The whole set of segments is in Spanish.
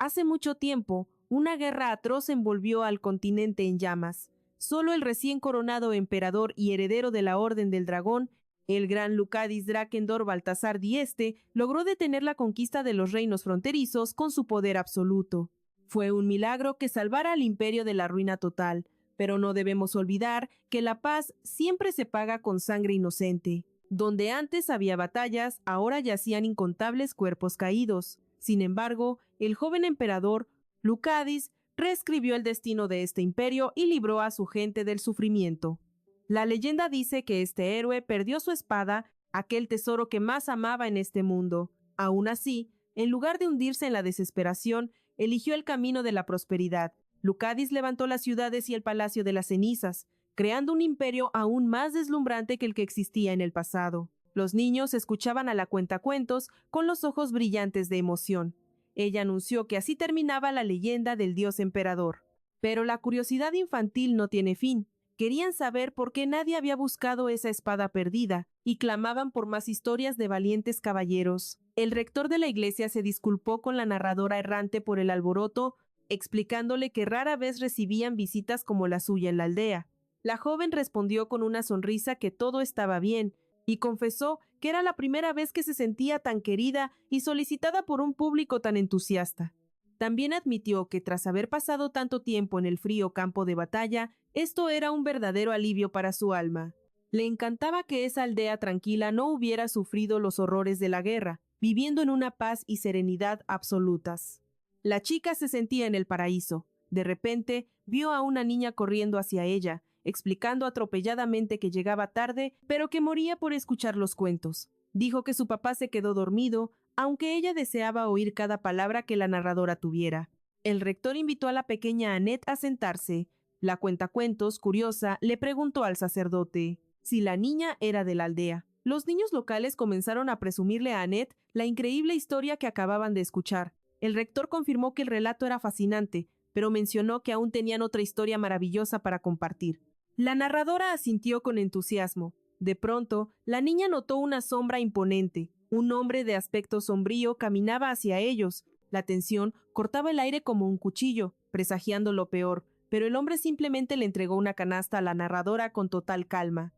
Hace mucho tiempo, una guerra atroz envolvió al continente en llamas. Solo el recién coronado emperador y heredero de la Orden del Dragón, el gran Lucadis Drakendor Baltasar Dieste, logró detener la conquista de los reinos fronterizos con su poder absoluto. Fue un milagro que salvara al imperio de la ruina total, pero no debemos olvidar que la paz siempre se paga con sangre inocente. Donde antes había batallas, ahora yacían incontables cuerpos caídos. Sin embargo, el joven emperador, Lucadis, reescribió el destino de este imperio y libró a su gente del sufrimiento. La leyenda dice que este héroe perdió su espada, aquel tesoro que más amaba en este mundo. Aún así, en lugar de hundirse en la desesperación, eligió el camino de la prosperidad. Lucadis levantó las ciudades y el Palacio de las Cenizas, creando un imperio aún más deslumbrante que el que existía en el pasado. Los niños escuchaban a la cuentacuentos con los ojos brillantes de emoción. Ella anunció que así terminaba la leyenda del dios emperador. Pero la curiosidad infantil no tiene fin. Querían saber por qué nadie había buscado esa espada perdida y clamaban por más historias de valientes caballeros. El rector de la iglesia se disculpó con la narradora errante por el alboroto, explicándole que rara vez recibían visitas como la suya en la aldea. La joven respondió con una sonrisa que todo estaba bien y confesó que era la primera vez que se sentía tan querida y solicitada por un público tan entusiasta. También admitió que tras haber pasado tanto tiempo en el frío campo de batalla, esto era un verdadero alivio para su alma. Le encantaba que esa aldea tranquila no hubiera sufrido los horrores de la guerra, viviendo en una paz y serenidad absolutas. La chica se sentía en el paraíso. De repente, vio a una niña corriendo hacia ella, explicando atropelladamente que llegaba tarde, pero que moría por escuchar los cuentos. Dijo que su papá se quedó dormido, aunque ella deseaba oír cada palabra que la narradora tuviera. El rector invitó a la pequeña Annette a sentarse. La cuentacuentos, curiosa, le preguntó al sacerdote si la niña era de la aldea. Los niños locales comenzaron a presumirle a Annette la increíble historia que acababan de escuchar. El rector confirmó que el relato era fascinante, pero mencionó que aún tenían otra historia maravillosa para compartir. La narradora asintió con entusiasmo. De pronto, la niña notó una sombra imponente. Un hombre de aspecto sombrío caminaba hacia ellos. La tensión cortaba el aire como un cuchillo, presagiando lo peor, pero el hombre simplemente le entregó una canasta a la narradora con total calma.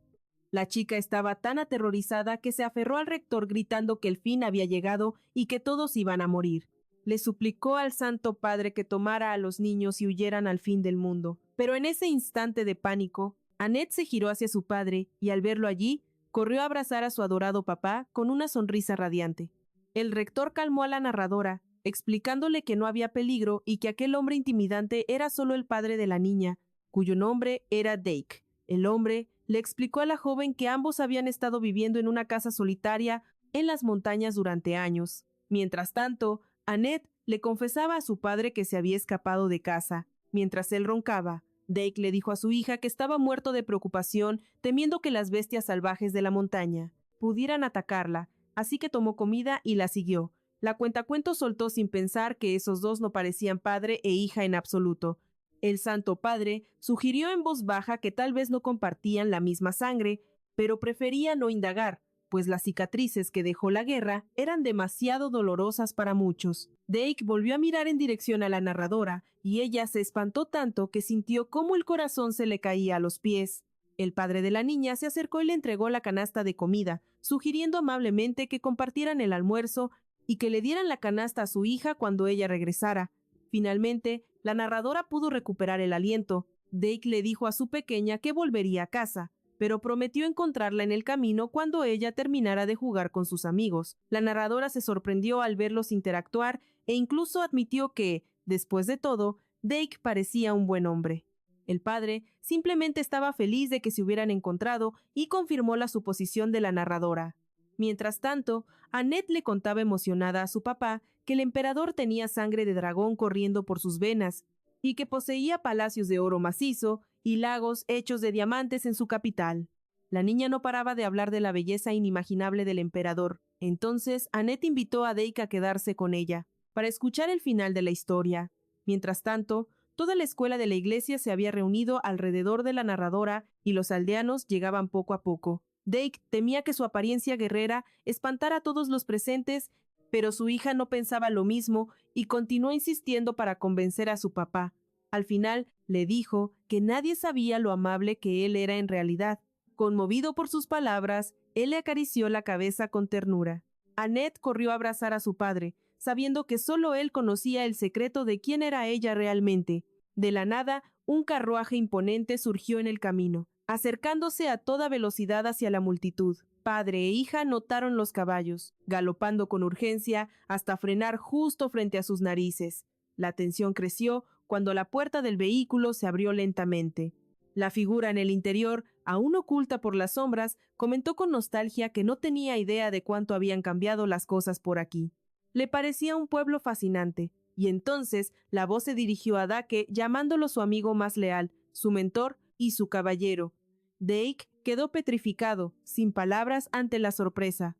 La chica estaba tan aterrorizada que se aferró al rector gritando que el fin había llegado y que todos iban a morir. Le suplicó al Santo Padre que tomara a los niños y huyeran al fin del mundo. Pero en ese instante de pánico, Annette se giró hacia su padre y al verlo allí, corrió a abrazar a su adorado papá con una sonrisa radiante. El rector calmó a la narradora, explicándole que no había peligro y que aquel hombre intimidante era solo el padre de la niña, cuyo nombre era Dake. El hombre le explicó a la joven que ambos habían estado viviendo en una casa solitaria en las montañas durante años. Mientras tanto, Annette le confesaba a su padre que se había escapado de casa. Mientras él roncaba, Dake le dijo a su hija que estaba muerto de preocupación, temiendo que las bestias salvajes de la montaña pudieran atacarla, así que tomó comida y la siguió. La cuentacuentos soltó sin pensar que esos dos no parecían padre e hija en absoluto. El Santo Padre sugirió en voz baja que tal vez no compartían la misma sangre, pero prefería no indagar, pues las cicatrices que dejó la guerra eran demasiado dolorosas para muchos. Dake volvió a mirar en dirección a la narradora, y ella se espantó tanto que sintió cómo el corazón se le caía a los pies. El padre de la niña se acercó y le entregó la canasta de comida, sugiriendo amablemente que compartieran el almuerzo y que le dieran la canasta a su hija cuando ella regresara. Finalmente, la narradora pudo recuperar el aliento. Dake le dijo a su pequeña que volvería a casa, pero prometió encontrarla en el camino cuando ella terminara de jugar con sus amigos. La narradora se sorprendió al verlos interactuar e incluso admitió que, después de todo, Dake parecía un buen hombre. El padre simplemente estaba feliz de que se hubieran encontrado y confirmó la suposición de la narradora. Mientras tanto, Annette le contaba emocionada a su papá que el emperador tenía sangre de dragón corriendo por sus venas y que poseía palacios de oro macizo y lagos hechos de diamantes en su capital. La niña no paraba de hablar de la belleza inimaginable del emperador. Entonces, Annette invitó a Dake a quedarse con ella, para escuchar el final de la historia. Mientras tanto, toda la escuela de la iglesia se había reunido alrededor de la narradora y los aldeanos llegaban poco a poco. Dake temía que su apariencia guerrera espantara a todos los presentes, Pero su hija no pensaba lo mismo y continuó insistiendo para convencer a su papá. Al final le dijo que nadie sabía lo amable que él era en realidad. Conmovido por sus palabras, él le acarició la cabeza con ternura. Annette corrió a abrazar a su padre, sabiendo que solo él conocía el secreto de quién era ella realmente. De la nada, un carruaje imponente surgió en el camino, acercándose a toda velocidad hacia la multitud. Padre e hija notaron los caballos, galopando con urgencia hasta frenar justo frente a sus narices. La tensión creció cuando la puerta del vehículo se abrió lentamente. La figura en el interior, aún oculta por las sombras, comentó con nostalgia que no tenía idea de cuánto habían cambiado las cosas por aquí. Le parecía un pueblo fascinante, y entonces la voz se dirigió a Dake llamándolo su amigo más leal, su mentor y su caballero. Dake quedó petrificado, sin palabras ante la sorpresa.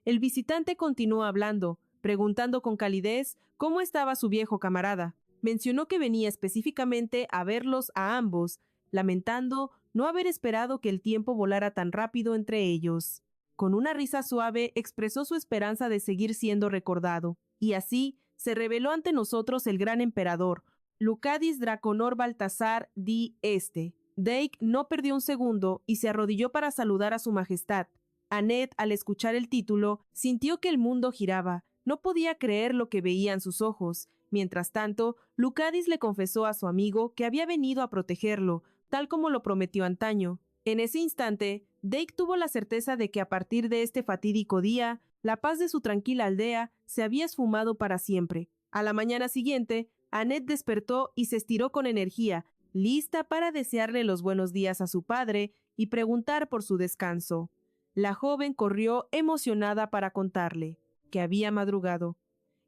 El visitante continuó hablando, preguntando con calidez cómo estaba su viejo camarada. Mencionó que venía específicamente a verlos a ambos, lamentando no haber esperado que el tiempo volara tan rápido entre ellos. Con una risa suave expresó su esperanza de seguir siendo recordado, y así se reveló ante nosotros el gran emperador, Lucadis Draconor Baltasar di Este. Dake no perdió un segundo y se arrodilló para saludar a su majestad. Annette, al escuchar el título, sintió que el mundo giraba. No podía creer lo que veían sus ojos. Mientras tanto, Lucadis le confesó a su amigo que había venido a protegerlo, tal como lo prometió antaño. En ese instante, Dake tuvo la certeza de que a partir de este fatídico día, la paz de su tranquila aldea se había esfumado para siempre. A la mañana siguiente, Annette despertó y se estiró con energía, lista para desearle los buenos días a su padre y preguntar por su descanso. La joven corrió emocionada para contarle que había madrugado.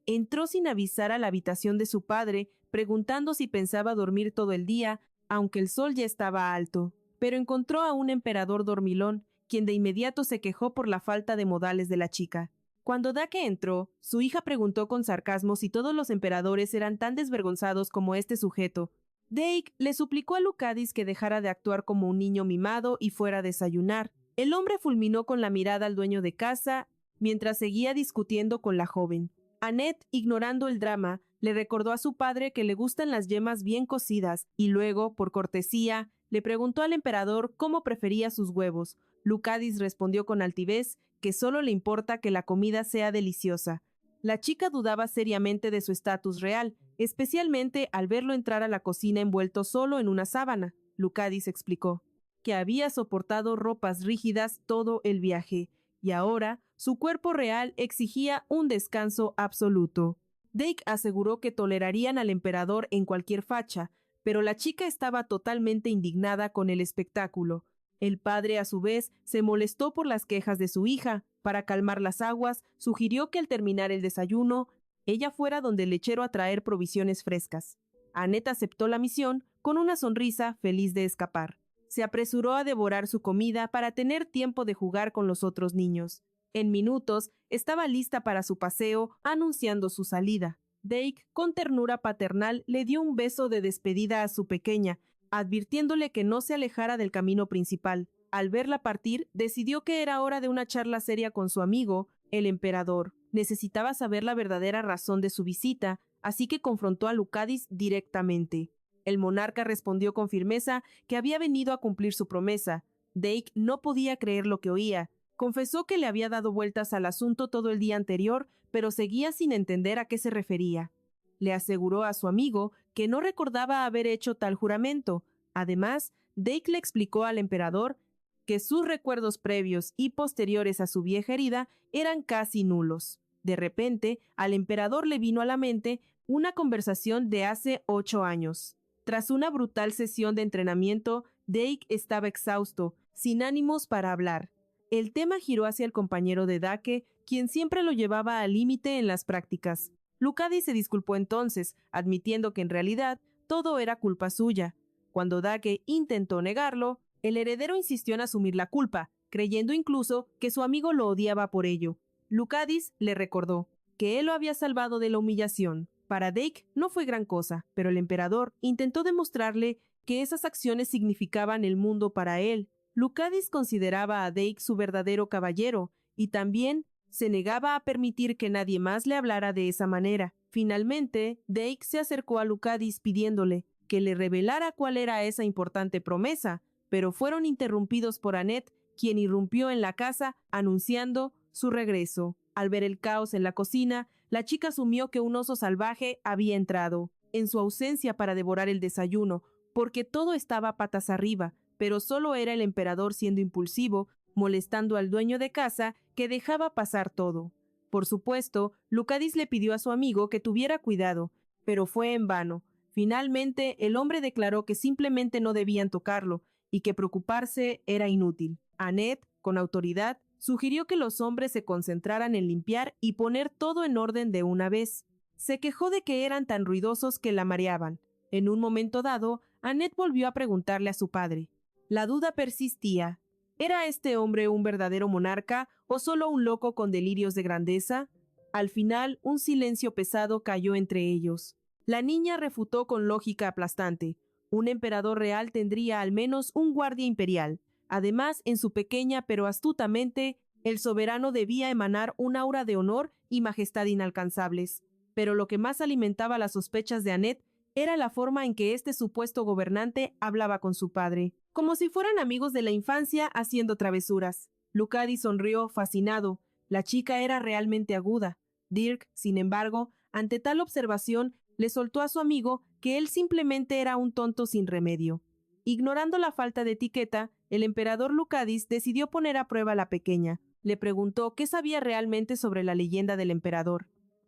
Entró sin avisar a la habitación de su padre, preguntando si pensaba dormir todo el día, aunque el sol ya estaba alto. Pero encontró a un emperador dormilón, quien de inmediato se quejó por la falta de modales de la chica. Cuando Dake entró, su hija preguntó con sarcasmo si todos los emperadores eran tan desvergonzados como este sujeto. Dake le suplicó a Lucadis que dejara de actuar como un niño mimado y fuera a desayunar. El hombre fulminó con la mirada al dueño de casa mientras seguía discutiendo con la joven. Annette, ignorando el drama, le recordó a su padre que le gustan las yemas bien cocidas y luego, por cortesía, le preguntó al emperador cómo prefería sus huevos. Lucadis respondió con altivez que solo le importa que la comida sea deliciosa. La chica dudaba seriamente de su estatus real, especialmente al verlo entrar a la cocina envuelto solo en una sábana. Lucadis explicó que había soportado ropas rígidas todo el viaje, y ahora su cuerpo real exigía un descanso absoluto. Dake aseguró que tolerarían al emperador en cualquier facha, pero la chica estaba totalmente indignada con el espectáculo. El padre, a su vez, se molestó por las quejas de su hija. Para calmar las aguas, sugirió que al terminar el desayuno, ella fuera donde el lechero a traer provisiones frescas. Annette aceptó la misión con una sonrisa, feliz de escapar. Se apresuró a devorar su comida para tener tiempo de jugar con los otros niños. En minutos, estaba lista para su paseo, anunciando su salida. Dake, con ternura paternal, le dio un beso de despedida a su pequeña, advirtiéndole que no se alejara del camino principal. Al verla partir, decidió que era hora de una charla seria con su amigo, el emperador. Necesitaba saber la verdadera razón de su visita, así que confrontó a Lucadis directamente. El monarca respondió con firmeza que había venido a cumplir su promesa. Dake no podía creer lo que oía. Confesó que le había dado vueltas al asunto todo el día anterior, pero seguía sin entender a qué se refería. Le aseguró a su amigo que no recordaba haber hecho tal juramento. Además, Dake le explicó al emperador que sus recuerdos previos y posteriores a su vieja herida eran casi nulos. De repente, al emperador le vino a la mente una conversación de hace 8 años. Tras una brutal sesión de entrenamiento, Dake estaba exhausto, sin ánimos para hablar. El tema giró hacia el compañero de Dake, quien siempre lo llevaba al límite en las prácticas. Lucadis se disculpó entonces, admitiendo que en realidad todo era culpa suya. Cuando Dake intentó negarlo, el heredero insistió en asumir la culpa, creyendo incluso que su amigo lo odiaba por ello. Lucadis le recordó que él lo había salvado de la humillación. Para Dake no fue gran cosa, pero el emperador intentó demostrarle que esas acciones significaban el mundo para él. Lucadis consideraba a Dake su verdadero caballero y también se negaba a permitir que nadie más le hablara de esa manera. Finalmente, Dake se acercó a Lucadis pidiéndole que le revelara cuál era esa importante promesa, pero fueron interrumpidos por Annette, quien irrumpió en la casa anunciando su regreso. Al ver el caos en la cocina, la chica asumió que un oso salvaje había entrado, en su ausencia para devorar el desayuno, porque todo estaba patas arriba, pero solo era el emperador siendo impulsivo, molestando al dueño de casa que dejaba pasar todo. Por supuesto, Lucadis le pidió a su amigo que tuviera cuidado, pero fue en vano. Finalmente, el hombre declaró que simplemente no debían tocarlo y que preocuparse era inútil. Annette, con autoridad, sugirió que los hombres se concentraran en limpiar y poner todo en orden de una vez. Se quejó de que eran tan ruidosos que la mareaban. En un momento dado, Annette volvió a preguntarle a su padre. La duda persistía. ¿Era este hombre un verdadero monarca o solo un loco con delirios de grandeza? Al final, un silencio pesado cayó entre ellos. La niña refutó con lógica aplastante. Un emperador real tendría al menos un guardia imperial. Además, en su pequeña pero astuta mente, el soberano debía emanar un aura de honor y majestad inalcanzables. Pero lo que más alimentaba las sospechas de Annette era la forma en que este supuesto gobernante hablaba con su padre, como si fueran amigos de la infancia haciendo travesuras. Lucadis sonrió, fascinado. La chica era realmente aguda. Dirk, sin embargo, ante tal observación, le soltó a su amigo que él simplemente era un tonto sin remedio. Ignorando la falta de etiqueta, el emperador Lucadis decidió poner a prueba a la pequeña. Le preguntó qué sabía realmente sobre la leyenda del emperador.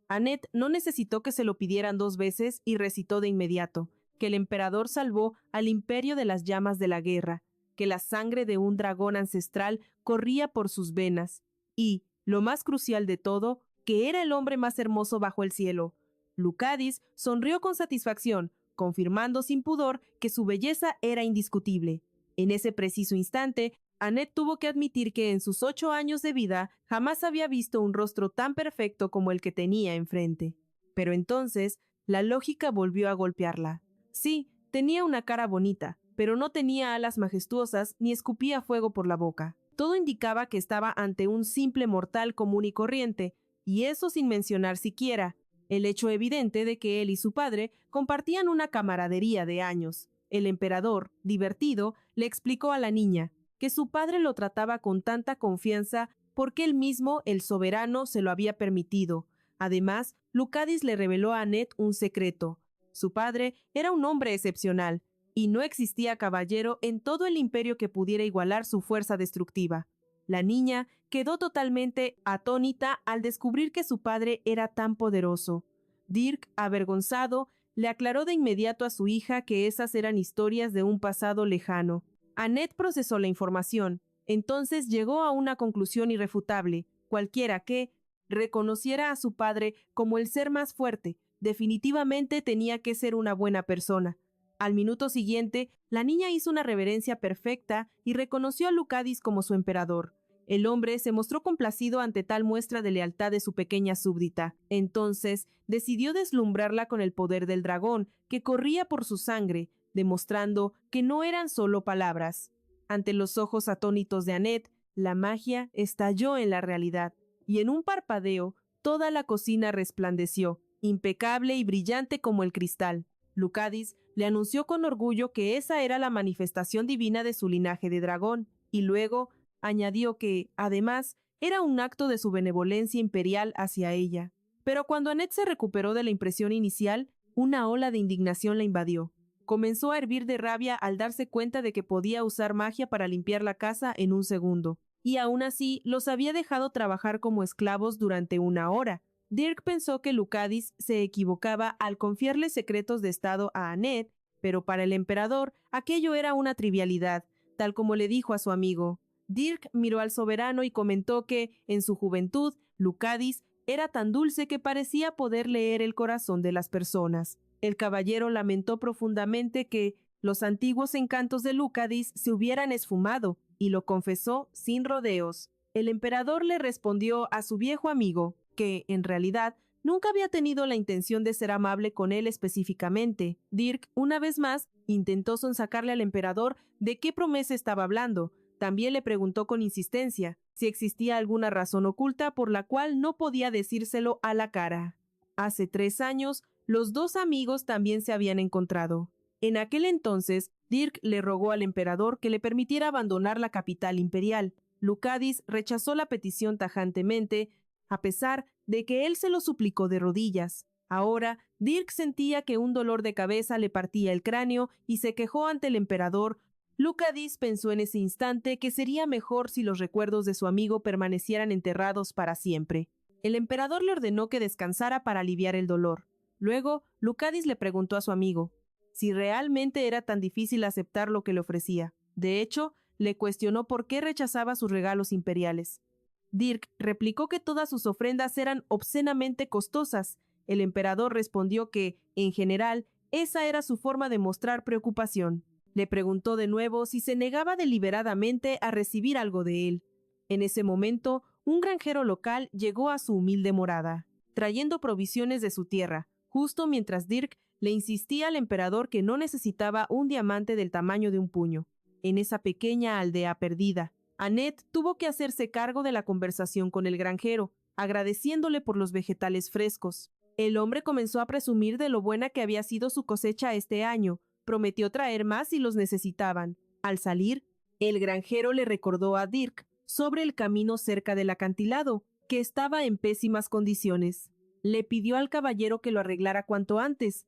Annette no necesitó que se lo pidieran 2 veces y recitó de inmediato que el emperador salvó al imperio de las llamas de la guerra, que la sangre de un dragón ancestral corría por sus venas y, lo más crucial de todo, que era el hombre más hermoso bajo el cielo. Lucadis sonrió con satisfacción, confirmando sin pudor que su belleza era indiscutible. En ese preciso instante, Annette tuvo que admitir que en sus 8 años de vida jamás había visto un rostro tan perfecto como el que tenía enfrente. Pero entonces, la lógica volvió a golpearla. Sí, tenía una cara bonita, pero no tenía alas majestuosas ni escupía fuego por la boca. Todo indicaba que estaba ante un simple mortal común y corriente, y eso sin mencionar siquiera el hecho evidente de que él y su padre compartían una camaradería de años. El emperador, divertido, le explicó a la niña que su padre lo trataba con tanta confianza porque él mismo, el soberano, se lo había permitido. Además, Lucadis le reveló a Annette un secreto. Su padre era un hombre excepcional, y no existía caballero en todo el imperio que pudiera igualar su fuerza destructiva. La niña quedó totalmente atónita al descubrir que su padre era tan poderoso. Dirk, avergonzado, le aclaró de inmediato a su hija que esas eran historias de un pasado lejano. Annette procesó la información. Entonces llegó a una conclusión irrefutable. Cualquiera que reconociera a su padre como el ser más fuerte, definitivamente tenía que ser una buena persona. Al minuto siguiente, la niña hizo una reverencia perfecta y reconoció a Lucadis como su emperador. El hombre se mostró complacido ante tal muestra de lealtad de su pequeña súbdita. Entonces, decidió deslumbrarla con el poder del dragón, que corría por su sangre, demostrando que no eran solo palabras. Ante los ojos atónitos de Annette, la magia estalló en la realidad, y en un parpadeo, toda la cocina resplandeció, impecable y brillante como el cristal. Lucadis le anunció con orgullo que esa era la manifestación divina de su linaje de dragón, y luego añadió que, además, era un acto de su benevolencia imperial hacia ella. Pero cuando Annette se recuperó de la impresión inicial, una ola de indignación la invadió. Comenzó a hervir de rabia al darse cuenta de que podía usar magia para limpiar la casa en un segundo, y aún así los había dejado trabajar como esclavos durante 1 hora. Dirk pensó que Lucadis se equivocaba al confiarle secretos de estado a Annette, pero para el emperador aquello era una trivialidad, tal como le dijo a su amigo. Dirk miró al soberano y comentó que, en su juventud, Lucadis era tan dulce que parecía poder leer el corazón de las personas. El caballero lamentó profundamente que los antiguos encantos de Lucadis se hubieran esfumado, y lo confesó sin rodeos. El emperador le respondió a su viejo amigo que, en realidad, nunca había tenido la intención de ser amable con él específicamente. Dirk, una vez más, intentó sonsacarle al emperador de qué promesa estaba hablando. También le preguntó con insistencia si existía alguna razón oculta por la cual no podía decírselo a la cara. Hace 3 años, los dos amigos también se habían encontrado. En aquel entonces, Dirk le rogó al emperador que le permitiera abandonar la capital imperial. Lucadis rechazó la petición tajantemente, a pesar de que él se lo suplicó de rodillas. Ahora, Dirk sentía que un dolor de cabeza le partía el cráneo y se quejó ante el emperador. Lucadis pensó en ese instante que sería mejor si los recuerdos de su amigo permanecieran enterrados para siempre. El emperador le ordenó que descansara para aliviar el dolor. Luego, Lucadis le preguntó a su amigo si realmente era tan difícil aceptar lo que le ofrecía. De hecho, le cuestionó por qué rechazaba sus regalos imperiales. Dirk replicó que todas sus ofrendas eran obscenamente costosas. El emperador respondió que, en general, esa era su forma de mostrar preocupación. Le preguntó de nuevo si se negaba deliberadamente a recibir algo de él. En ese momento, un granjero local llegó a su humilde morada, trayendo provisiones de su tierra, justo mientras Dirk le insistía al emperador que no necesitaba un diamante del tamaño de un puño. En esa pequeña aldea perdida, Annette tuvo que hacerse cargo de la conversación con el granjero, agradeciéndole por los vegetales frescos. El hombre comenzó a presumir de lo buena que había sido su cosecha este año. Prometió traer más si los necesitaban. Al salir, el granjero le recordó a Dirk sobre el camino cerca del acantilado, que estaba en pésimas condiciones. Le pidió al caballero que lo arreglara cuanto antes,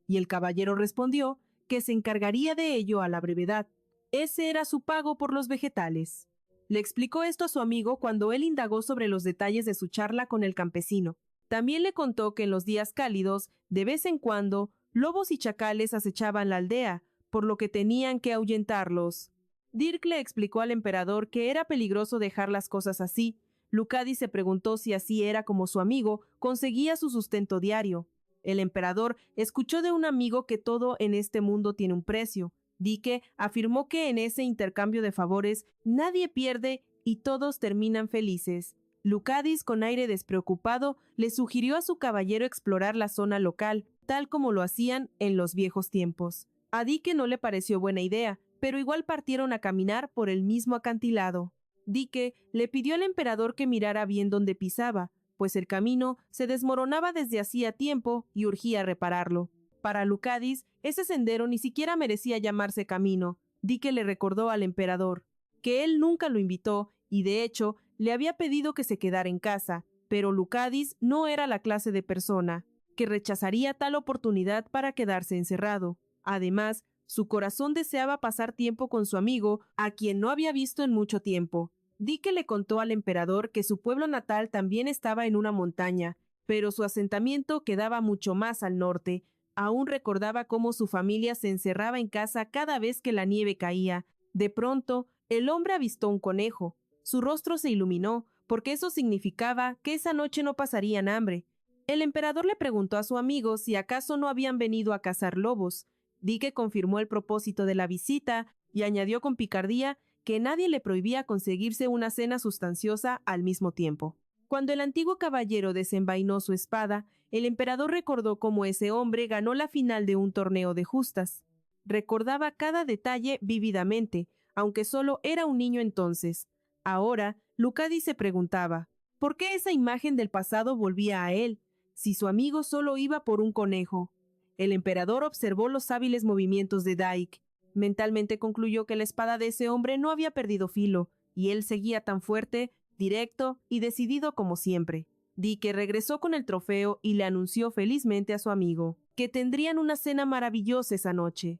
y el caballero respondió que se encargaría de ello a la brevedad. Ese era su pago por los vegetales. Le explicó esto a su amigo cuando él indagó sobre los detalles de su charla con el campesino. También le contó que en los días cálidos, de vez en cuando, lobos y chacales acechaban la aldea, por lo que tenían que ahuyentarlos. Dirk le explicó al emperador que era peligroso dejar las cosas así. Lucadis se preguntó si así era como su amigo conseguía su sustento diario. El emperador escuchó de un amigo que todo en este mundo tiene un precio. Dike afirmó que en ese intercambio de favores nadie pierde y todos terminan felices. Lucadis, con aire despreocupado, le sugirió a su caballero explorar la zona local, tal como lo hacían en los viejos tiempos. A Dike no le pareció buena idea, pero igual partieron a caminar por el mismo acantilado. Dike le pidió al emperador que mirara bien dónde pisaba, pues el camino se desmoronaba desde hacía tiempo y urgía repararlo. Para Lucadis, ese sendero ni siquiera merecía llamarse camino. Dike le recordó al emperador que él nunca lo invitó y, de hecho, le había pedido que se quedara en casa, pero Lucadis no era la clase de persona que rechazaría tal oportunidad para quedarse encerrado. Además, su corazón deseaba pasar tiempo con su amigo, a quien no había visto en mucho tiempo. Dike le contó al emperador que su pueblo natal también estaba en una montaña, pero su asentamiento quedaba mucho más al norte. Aún recordaba cómo su familia se encerraba en casa cada vez que la nieve caía. De pronto, el hombre avistó un conejo. Su rostro se iluminó, porque eso significaba que esa noche no pasarían hambre. El emperador le preguntó a su amigo si acaso no habían venido a cazar lobos. Dike confirmó el propósito de la visita y añadió con picardía que nadie le prohibía conseguirse una cena sustanciosa al mismo tiempo. Cuando el antiguo caballero desenvainó su espada, el emperador recordó cómo ese hombre ganó la final de un torneo de justas. Recordaba cada detalle vívidamente, aunque solo era un niño entonces. Ahora, Lucadis se preguntaba, ¿por qué esa imagen del pasado volvía a él, si su amigo solo iba por un conejo? El emperador observó los hábiles movimientos de Dike. Mentalmente concluyó que la espada de ese hombre no había perdido filo, y él seguía tan fuerte, directo y decidido como siempre. Dike regresó con el trofeo y le anunció felizmente a su amigo que tendrían una cena maravillosa esa noche.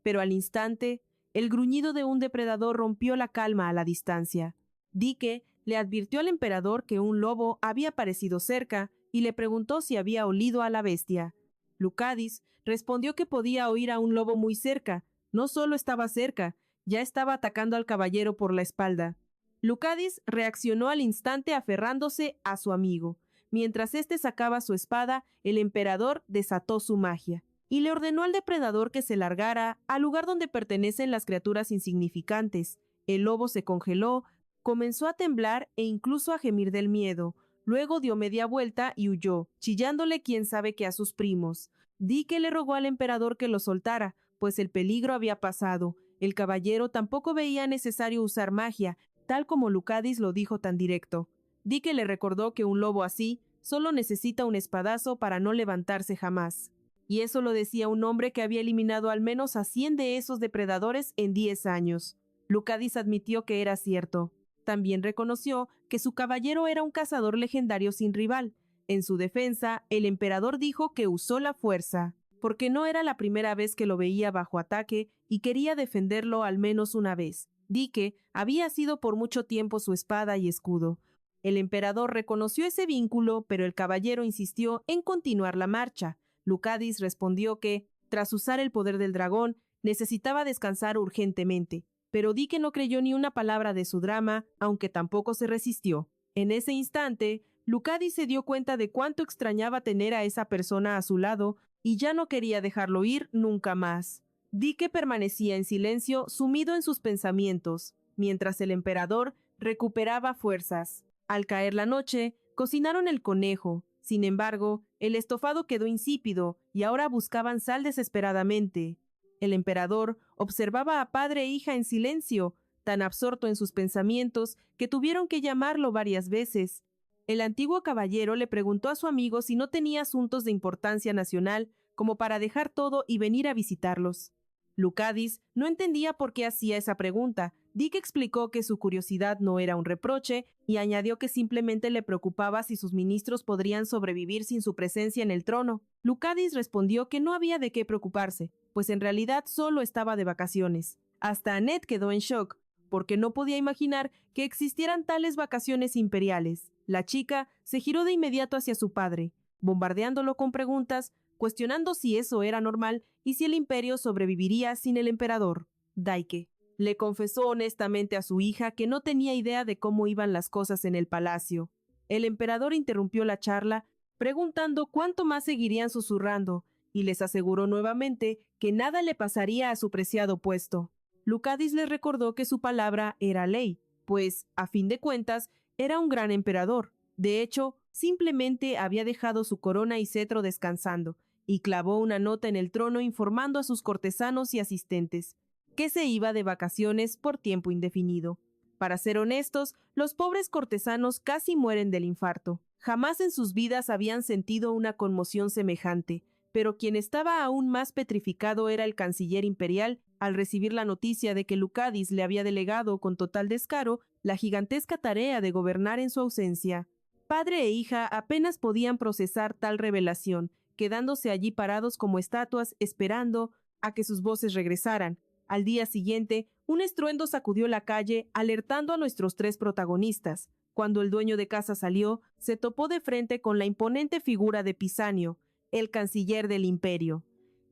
Pero al instante, el gruñido de un depredador rompió la calma a la distancia. Dike le advirtió al emperador que un lobo había aparecido cerca y le preguntó si había olido a la bestia. Lucadis respondió que podía oír a un lobo muy cerca. No solo estaba cerca, ya estaba atacando al caballero por la espalda. Lucadis reaccionó al instante aferrándose a su amigo. Mientras éste sacaba su espada, el emperador desató su magia y le ordenó al depredador que se largara al lugar donde pertenecen las criaturas insignificantes. El lobo se congeló, comenzó a temblar e incluso a gemir del miedo. Luego dio media vuelta y huyó, chillándole quién sabe qué a sus primos. Dike le rogó al emperador que lo soltara, pues el peligro había pasado. El caballero tampoco veía necesario usar magia, tal como Lucadis lo dijo tan directo. Dike le recordó que un lobo así solo necesita un espadazo para no levantarse jamás. Y eso lo decía un hombre que había eliminado al menos a 100 de esos depredadores en 10 años. Lucadis admitió que era cierto. También reconoció que su caballero era un cazador legendario sin rival. En su defensa, el emperador dijo que usó la fuerza, porque no era la primera vez que lo veía bajo ataque y quería defenderlo al menos una vez. Dike había sido por mucho tiempo su espada y escudo. El emperador reconoció ese vínculo, pero el caballero insistió en continuar la marcha. Lucadis respondió que, tras usar el poder del dragón, necesitaba descansar urgentemente, pero Dike no creyó ni una palabra de su drama, aunque tampoco se resistió. En ese instante, Lucadis se dio cuenta de cuánto extrañaba tener a esa persona a su lado y ya no quería dejarlo ir nunca más. Dike permanecía en silencio, sumido en sus pensamientos, mientras el emperador recuperaba fuerzas. Al caer la noche, cocinaron el conejo. Sin embargo, el estofado quedó insípido y ahora buscaban sal desesperadamente. El emperador observaba a padre e hija en silencio, tan absorto en sus pensamientos que tuvieron que llamarlo varias veces. El antiguo caballero le preguntó a su amigo si no tenía asuntos de importancia nacional como para dejar todo y venir a visitarlos. Lucadis no entendía por qué hacía esa pregunta. Dike explicó que su curiosidad no era un reproche y añadió que simplemente le preocupaba si sus ministros podrían sobrevivir sin su presencia en el trono. Lucadis respondió que no había de qué preocuparse, pues en realidad solo estaba de vacaciones. Hasta Annette quedó en shock, porque no podía imaginar que existieran tales vacaciones imperiales. La chica se giró de inmediato hacia su padre, bombardeándolo con preguntas, cuestionando si eso era normal y si el imperio sobreviviría sin el emperador. Dike le confesó honestamente a su hija que no tenía idea de cómo iban las cosas en el palacio. El emperador interrumpió la charla, preguntando cuánto más seguirían susurrando, y les aseguró nuevamente que nada le pasaría a su preciado puesto. Lucadis les recordó que su palabra era ley, pues, a fin de cuentas, era un gran emperador. De hecho, simplemente había dejado su corona y cetro descansando, y clavó una nota en el trono informando a sus cortesanos y asistentes que se iba de vacaciones por tiempo indefinido. Para ser honestos, los pobres cortesanos casi mueren del infarto. Jamás en sus vidas habían sentido una conmoción semejante, pero quien estaba aún más petrificado era el canciller imperial al recibir la noticia de que Lucadis le había delegado con total descaro la gigantesca tarea de gobernar en su ausencia. Padre e hija apenas podían procesar tal revelación, quedándose allí parados como estatuas esperando a que sus voces regresaran. Al día siguiente, un estruendo sacudió la calle, alertando a nuestros tres protagonistas. Cuando el dueño de casa salió, se topó de frente con la imponente figura de Pisanio, el canciller del imperio.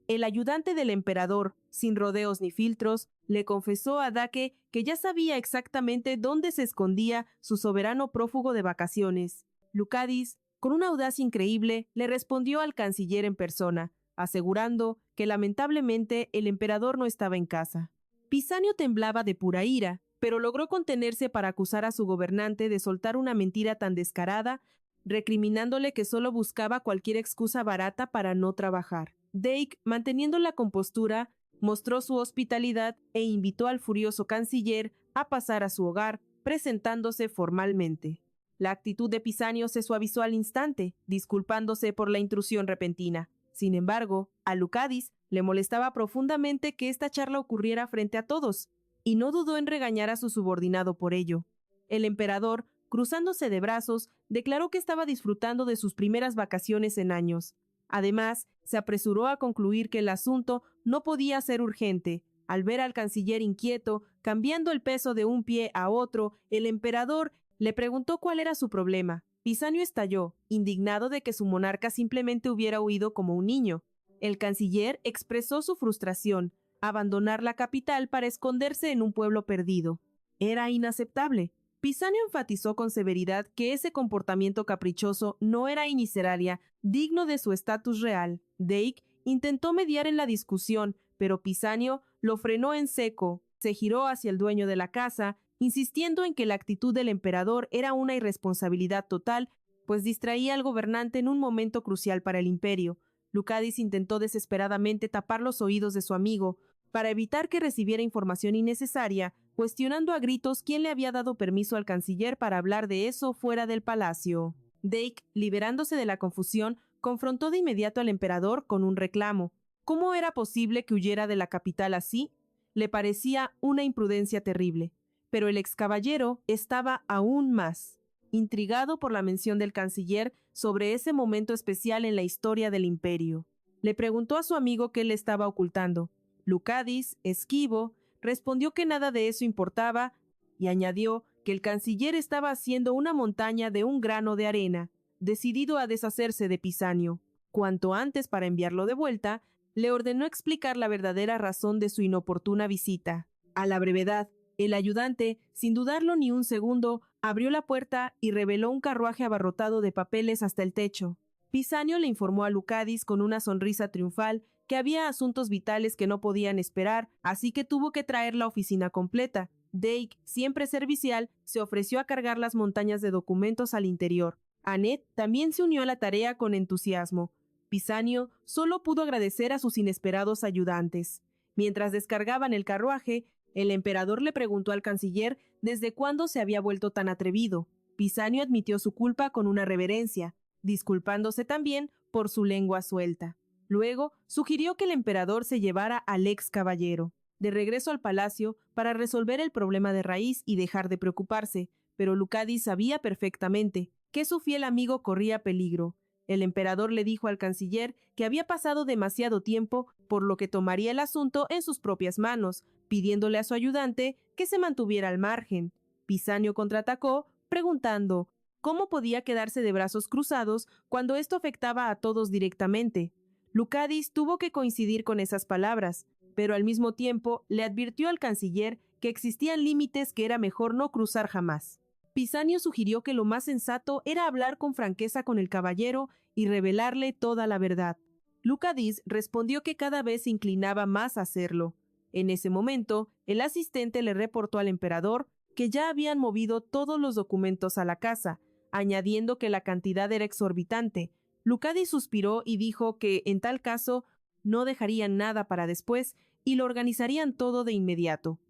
El ayudante del emperador, sin rodeos ni filtros, le confesó a Dake que ya sabía exactamente dónde se escondía su soberano prófugo de vacaciones. Lucadis, con una audacia increíble, le respondió al canciller en persona, asegurando que lamentablemente el emperador no estaba en casa. Pisanio temblaba de pura ira, pero logró contenerse para acusar a su gobernante de soltar una mentira tan descarada, recriminándole que solo buscaba cualquier excusa barata para no trabajar. Dake, manteniendo la compostura, mostró su hospitalidad e invitó al furioso canciller a pasar a su hogar, presentándose formalmente. La actitud de Pisanio se suavizó al instante, disculpándose por la intrusión repentina. Sin embargo, a Lucadis le molestaba profundamente que esta charla ocurriera frente a todos, y no dudó en regañar a su subordinado por ello. El emperador, cruzándose de brazos, declaró que estaba disfrutando de sus primeras vacaciones en años. Además, se apresuró a concluir que el asunto no podía ser urgente. Al ver al canciller inquieto, cambiando el peso de un pie a otro, el emperador le preguntó cuál era su problema. Pisanio estalló, indignado de que su monarca simplemente hubiera huido como un niño. El canciller expresó su frustración, abandonar la capital para esconderse en un pueblo perdido. Era inaceptable. Pisanio enfatizó con severidad que ese comportamiento caprichoso no era iniseralia, digno de su estatus real. Dake intentó mediar en la discusión, pero Pisanio lo frenó en seco. Se giró hacia el dueño de la casa, insistiendo en que la actitud del emperador era una irresponsabilidad total, pues distraía al gobernante en un momento crucial para el imperio. Lucadis intentó desesperadamente tapar los oídos de su amigo, para evitar que recibiera información innecesaria, cuestionando a gritos quién le había dado permiso al canciller para hablar de eso fuera del palacio. Dake, liberándose de la confusión, confrontó de inmediato al emperador con un reclamo. ¿Cómo era posible que huyera de la capital así? Le parecía una imprudencia terrible, pero el ex caballero estaba aún más intrigado por la mención del canciller sobre ese momento especial en la historia del imperio. Le preguntó a su amigo qué le estaba ocultando. Lucadis, esquivo, respondió que nada de eso importaba y añadió que el canciller estaba haciendo una montaña de un grano de arena, decidido a deshacerse de Pisanio. Cuanto antes para enviarlo de vuelta, le ordenó explicar la verdadera razón de su inoportuna visita. A la brevedad, el ayudante, sin dudarlo ni un segundo, abrió la puerta y reveló un carruaje abarrotado de papeles hasta el techo. Pisanio le informó a Lucadis con una sonrisa triunfal que había asuntos vitales que no podían esperar, así que tuvo que traer la oficina completa. Dake, siempre servicial, se ofreció a cargar las montañas de documentos al interior. Annette también se unió a la tarea con entusiasmo. Pisanio solo pudo agradecer a sus inesperados ayudantes. Mientras descargaban el carruaje, el emperador le preguntó al canciller desde cuándo se había vuelto tan atrevido. Pisanio admitió su culpa con una reverencia, disculpándose también por su lengua suelta. Luego, sugirió que el emperador se llevara al ex caballero, de regreso al palacio, para resolver el problema de raíz y dejar de preocuparse, pero Lucadis sabía perfectamente que su fiel amigo corría peligro. El emperador le dijo al canciller que había pasado demasiado tiempo, por lo que tomaría el asunto en sus propias manos, pidiéndole a su ayudante que se mantuviera al margen. Pisanio contraatacó, preguntando cómo podía quedarse de brazos cruzados cuando esto afectaba a todos directamente. Lucadis tuvo que coincidir con esas palabras, pero al mismo tiempo le advirtió al canciller que existían límites que era mejor no cruzar jamás. Pisanio sugirió que lo más sensato era hablar con franqueza con el caballero y revelarle toda la verdad. Lucadis respondió que cada vez se inclinaba más a hacerlo. En ese momento, el asistente le reportó al emperador que ya habían movido todos los documentos a la casa, añadiendo que la cantidad era exorbitante. Lucadis suspiró y dijo que, en tal caso, no dejarían nada para después y lo organizarían todo de inmediato.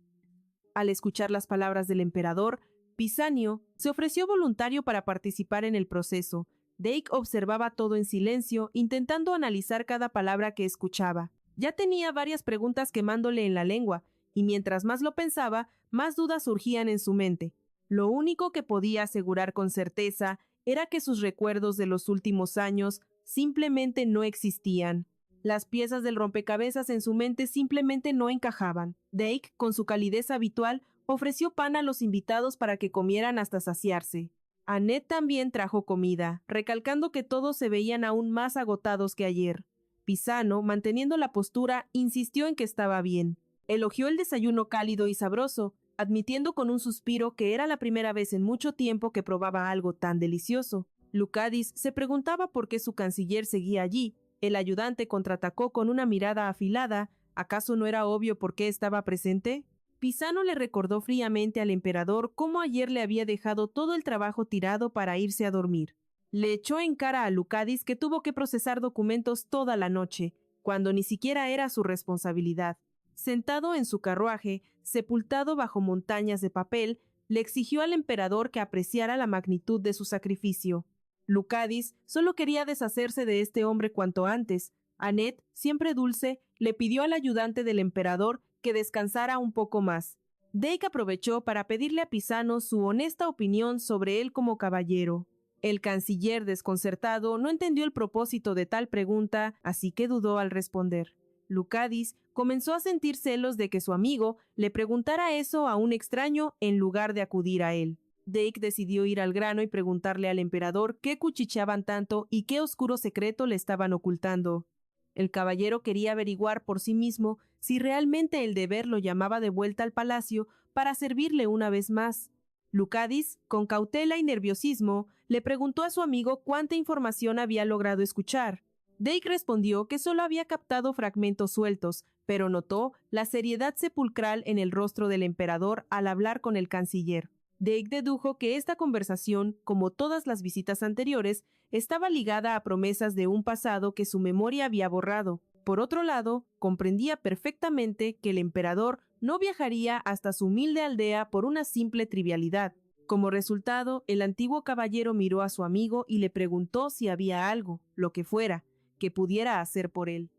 Al escuchar las palabras del emperador, Pisanio se ofreció voluntario para participar en el proceso. Dake observaba todo en silencio, intentando analizar cada palabra que escuchaba. Ya tenía varias preguntas quemándole en la lengua, y mientras más lo pensaba, más dudas surgían en su mente. Lo único que podía asegurar con certeza era que sus recuerdos de los últimos años simplemente no existían. Las piezas del rompecabezas en su mente simplemente no encajaban. Dake, con su calidez habitual, ofreció pan a los invitados para que comieran hasta saciarse. Annette también trajo comida, recalcando que todos se veían aún más agotados que ayer. Pisano, manteniendo la postura, insistió en que estaba bien. Elogió el desayuno cálido y sabroso, admitiendo con un suspiro que era la primera vez en mucho tiempo que probaba algo tan delicioso. Lucadis se preguntaba por qué su canciller seguía allí. El ayudante contraatacó con una mirada afilada. ¿Acaso no era obvio por qué estaba presente? Pisano le recordó fríamente al emperador cómo ayer le había dejado todo el trabajo tirado para irse a dormir. Le echó en cara a Lucadis que tuvo que procesar documentos toda la noche, cuando ni siquiera era su responsabilidad. Sentado en su carruaje, sepultado bajo montañas de papel, le exigió al emperador que apreciara la magnitud de su sacrificio. Lucadis solo quería deshacerse de este hombre cuanto antes. Annette, siempre dulce, le pidió al ayudante del emperador que descansara un poco más. Dake aprovechó para pedirle a Pisano su honesta opinión sobre él como caballero. El canciller, desconcertado, no entendió el propósito de tal pregunta, así que dudó al responder. Lucadis comenzó a sentir celos de que su amigo le preguntara eso a un extraño en lugar de acudir a él. Dake decidió ir al grano y preguntarle al emperador qué cuchicheaban tanto y qué oscuro secreto le estaban ocultando. El caballero quería averiguar por sí mismo si realmente el deber lo llamaba de vuelta al palacio para servirle una vez más. Lucadis, con cautela y nerviosismo, le preguntó a su amigo cuánta información había logrado escuchar. Dake respondió que solo había captado fragmentos sueltos, pero notó la seriedad sepulcral en el rostro del emperador al hablar con el canciller. Dake dedujo que esta conversación, como todas las visitas anteriores, estaba ligada a promesas de un pasado que su memoria había borrado. Por otro lado, comprendía perfectamente que el emperador no viajaría hasta su humilde aldea por una simple trivialidad. Como resultado, el antiguo caballero miró a su amigo y le preguntó si había algo, lo que fuera, que pudiera hacer por él.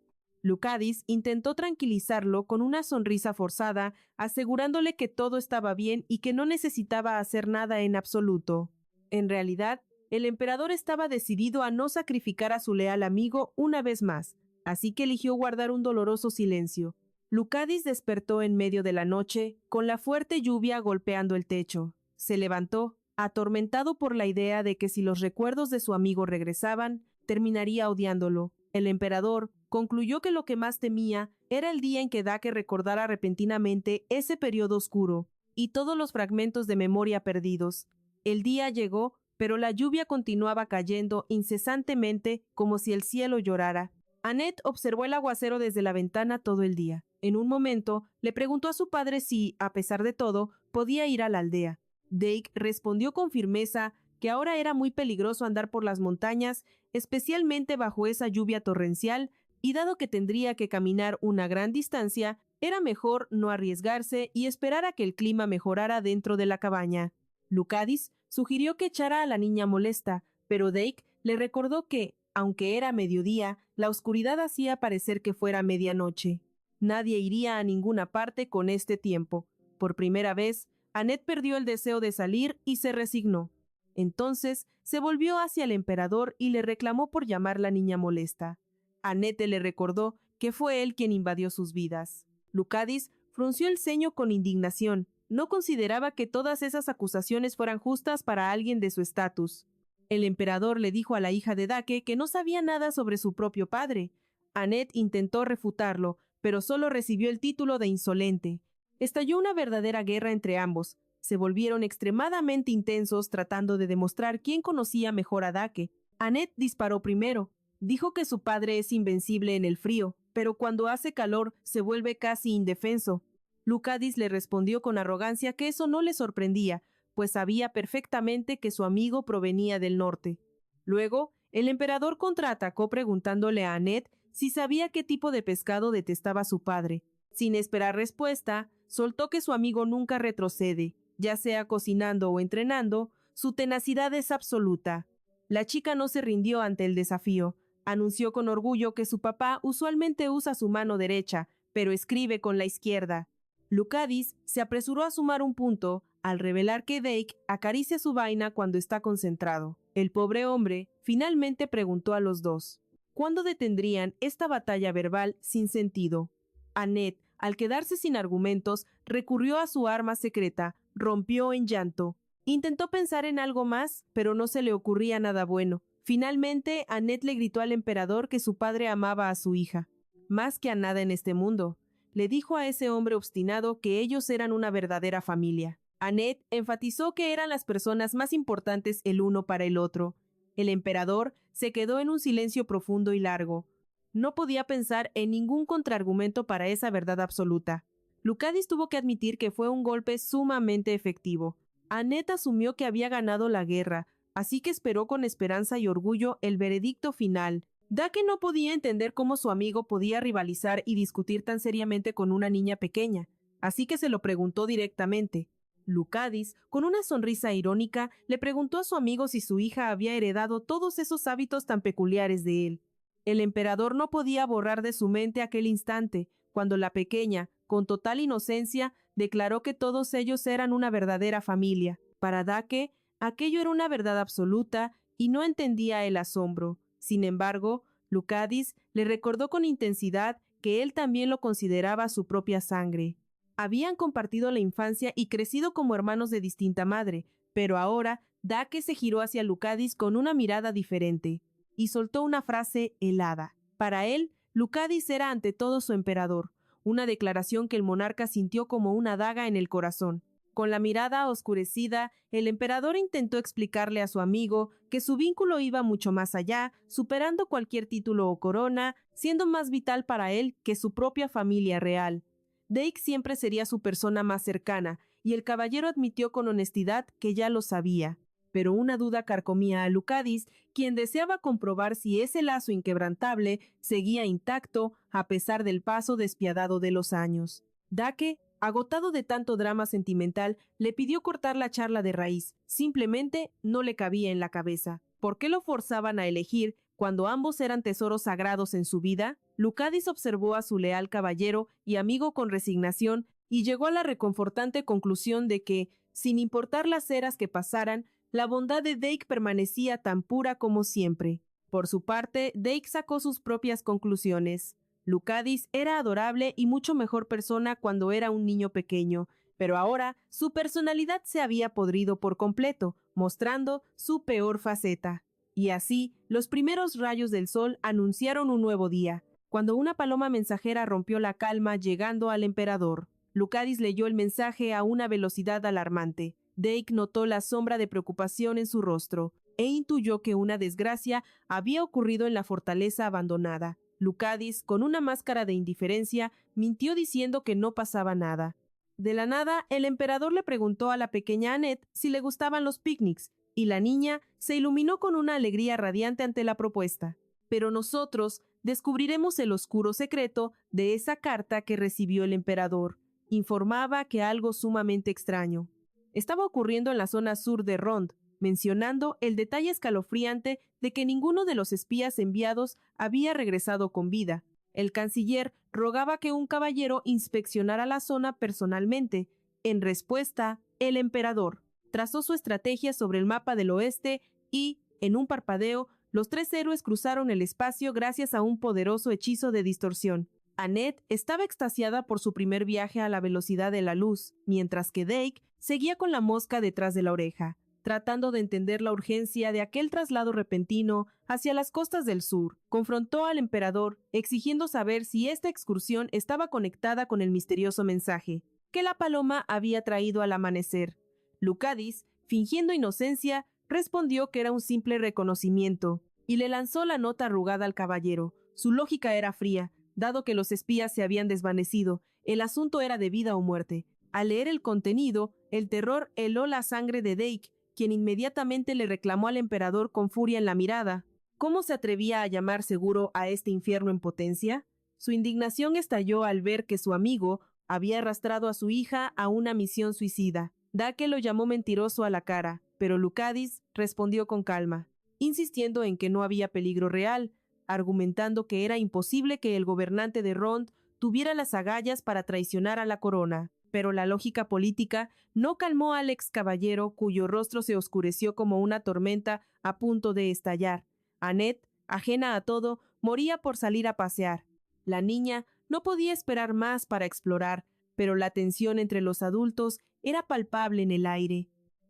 Lucadis intentó tranquilizarlo con una sonrisa forzada, asegurándole que todo estaba bien y que no necesitaba hacer nada en absoluto. En realidad, el emperador estaba decidido a no sacrificar a su leal amigo una vez más, así que eligió guardar un doloroso silencio. Lucadis despertó en medio de la noche, con la fuerte lluvia golpeando el techo. Se levantó, atormentado por la idea de que si los recuerdos de su amigo regresaban, terminaría odiándolo. El emperador concluyó que lo que más temía era el día en que Dake recordara repentinamente ese periodo oscuro y todos los fragmentos de memoria perdidos. El día llegó, pero la lluvia continuaba cayendo incesantemente como si el cielo llorara. Annette observó el aguacero desde la ventana todo el día. En un momento, le preguntó a su padre si, a pesar de todo, podía ir a la aldea. Dake respondió con firmeza que ahora era muy peligroso andar por las montañas, especialmente bajo esa lluvia torrencial, y dado que tendría que caminar una gran distancia, era mejor no arriesgarse y esperar a que el clima mejorara dentro de la cabaña. Lucadis sugirió que echara a la niña molesta, pero Dake le recordó que, aunque era mediodía, la oscuridad hacía parecer que fuera medianoche. Nadie iría a ninguna parte con este tiempo. Por primera vez, Annette perdió el deseo de salir y se resignó. Entonces se volvió hacia el emperador y le reclamó por llamar la niña molesta. Annette le recordó que fue él quien invadió sus vidas. Lucadis frunció el ceño con indignación. No consideraba que todas esas acusaciones fueran justas para alguien de su estatus. El emperador le dijo a la hija de Dake que no sabía nada sobre su propio padre. Annette intentó refutarlo, pero solo recibió el título de insolente. Estalló una verdadera guerra entre ambos. Se volvieron extremadamente intensos tratando de demostrar quién conocía mejor a Dake. Annette disparó primero. Dijo que su padre es invencible en el frío, pero cuando hace calor se vuelve casi indefenso. Lucadis le respondió con arrogancia que eso no le sorprendía, pues sabía perfectamente que su amigo provenía del norte. Luego, el emperador contraatacó preguntándole a Annette si sabía qué tipo de pescado detestaba su padre. Sin esperar respuesta, soltó que su amigo nunca retrocede, ya sea cocinando o entrenando, su tenacidad es absoluta. La chica no se rindió ante el desafío. Anunció con orgullo que su papá usualmente usa su mano derecha, pero escribe con la izquierda. Lucadis se apresuró a sumar un punto al revelar que Dake acaricia su vaina cuando está concentrado. El pobre hombre finalmente preguntó a los dos: ¿cuándo detendrían esta batalla verbal sin sentido? Annette, al quedarse sin argumentos, recurrió a su arma secreta, rompió en llanto. Intentó pensar en algo más, pero no se le ocurría nada bueno. Finalmente, Annette le gritó al emperador que su padre amaba a su hija, más que a nada en este mundo. Le dijo a ese hombre obstinado que ellos eran una verdadera familia. Annette enfatizó que eran las personas más importantes el uno para el otro. El emperador se quedó en un silencio profundo y largo. No podía pensar en ningún contraargumento para esa verdad absoluta. Lucadis tuvo que admitir que fue un golpe sumamente efectivo. Annette asumió que había ganado la guerra, así que esperó con esperanza y orgullo el veredicto final. Dake no podía entender cómo su amigo podía rivalizar y discutir tan seriamente con una niña pequeña, así que se lo preguntó directamente. Lucadis, con una sonrisa irónica, le preguntó a su amigo si su hija había heredado todos esos hábitos tan peculiares de él. El emperador no podía borrar de su mente aquel instante, cuando la pequeña, con total inocencia, declaró que todos ellos eran una verdadera familia. Para Dake, aquello era una verdad absoluta y no entendía el asombro. Sin embargo, Lucadis le recordó con intensidad que él también lo consideraba su propia sangre. Habían compartido la infancia y crecido como hermanos de distinta madre, pero ahora Dake se giró hacia Lucadis con una mirada diferente y soltó una frase helada. Para él, Lucadis era ante todo su emperador, una declaración que el monarca sintió como una daga en el corazón. Con la mirada oscurecida, el emperador intentó explicarle a su amigo que su vínculo iba mucho más allá, superando cualquier título o corona, siendo más vital para él que su propia familia real. Dake siempre sería su persona más cercana, y el caballero admitió con honestidad que ya lo sabía. pero una duda carcomía a Lucadis, quien deseaba comprobar si ese lazo inquebrantable seguía intacto a pesar del paso despiadado de los años. Dake, agotado de tanto drama sentimental, le pidió cortar la charla de raíz. Simplemente no le cabía en la cabeza. ¿Por qué lo forzaban a elegir cuando ambos eran tesoros sagrados en su vida? Lucadis observó a su leal caballero y amigo con resignación y llegó a la reconfortante conclusión de que, sin importar las eras que pasaran, la bondad de Dake permanecía tan pura como siempre. Por su parte, Dake sacó sus propias conclusiones. Lucadis era adorable y mucho mejor persona cuando era un niño pequeño, pero ahora su personalidad se había podrido por completo, mostrando su peor faceta. Y así, los primeros rayos del sol anunciaron un nuevo día, cuando una paloma mensajera rompió la calma llegando al emperador. Lucadis leyó el mensaje a una velocidad alarmante. Dake notó la sombra de preocupación en su rostro e intuyó que una desgracia había ocurrido en la fortaleza abandonada. Lucadis, con una máscara de indiferencia, mintió diciendo que no pasaba nada. De la nada, el emperador le preguntó a la pequeña Annette si le gustaban los picnics, y la niña se iluminó con una alegría radiante ante la propuesta. Pero nosotros descubriremos el oscuro secreto de esa carta que recibió el emperador. Informaba que algo sumamente extraño estaba ocurriendo en la zona sur de Rond, mencionando el detalle escalofriante de que ninguno de los espías enviados había regresado con vida. El canciller rogaba que un caballero inspeccionara la zona personalmente. En respuesta, el emperador trazó su estrategia sobre el mapa del oeste y, en un parpadeo, los tres héroes cruzaron el espacio gracias a un poderoso hechizo de distorsión. Annette estaba extasiada por su primer viaje a la velocidad de la luz, mientras que Dake seguía con la mosca detrás de la oreja, tratando de entender la urgencia de aquel traslado repentino hacia las costas del sur. Confrontó al emperador, exigiendo saber si esta excursión estaba conectada con el misterioso mensaje que la paloma había traído al amanecer. Lucadis, fingiendo inocencia, respondió que era un simple reconocimiento, y le lanzó la nota arrugada al caballero. Su lógica era fría. Dado que los espías se habían desvanecido, el asunto era de vida o muerte. Al leer el contenido, el terror heló la sangre de Dake, quien inmediatamente le reclamó al emperador con furia en la mirada. ¿Cómo se atrevía a llamar seguro a este infierno en potencia? Su indignación estalló al ver que su amigo había arrastrado a su hija a una misión suicida. Dake lo llamó mentiroso a la cara, pero Lucadis respondió con calma, insistiendo en que no había peligro real, argumentando que era imposible que el gobernante de Rond tuviera las agallas para traicionar a la corona. Pero la lógica política no calmó al ex caballero, cuyo rostro se oscureció como una tormenta a punto de estallar. Annette, ajena a todo, moría por salir a pasear. La niña no podía esperar más para explorar, pero la tensión entre los adultos era palpable en el aire.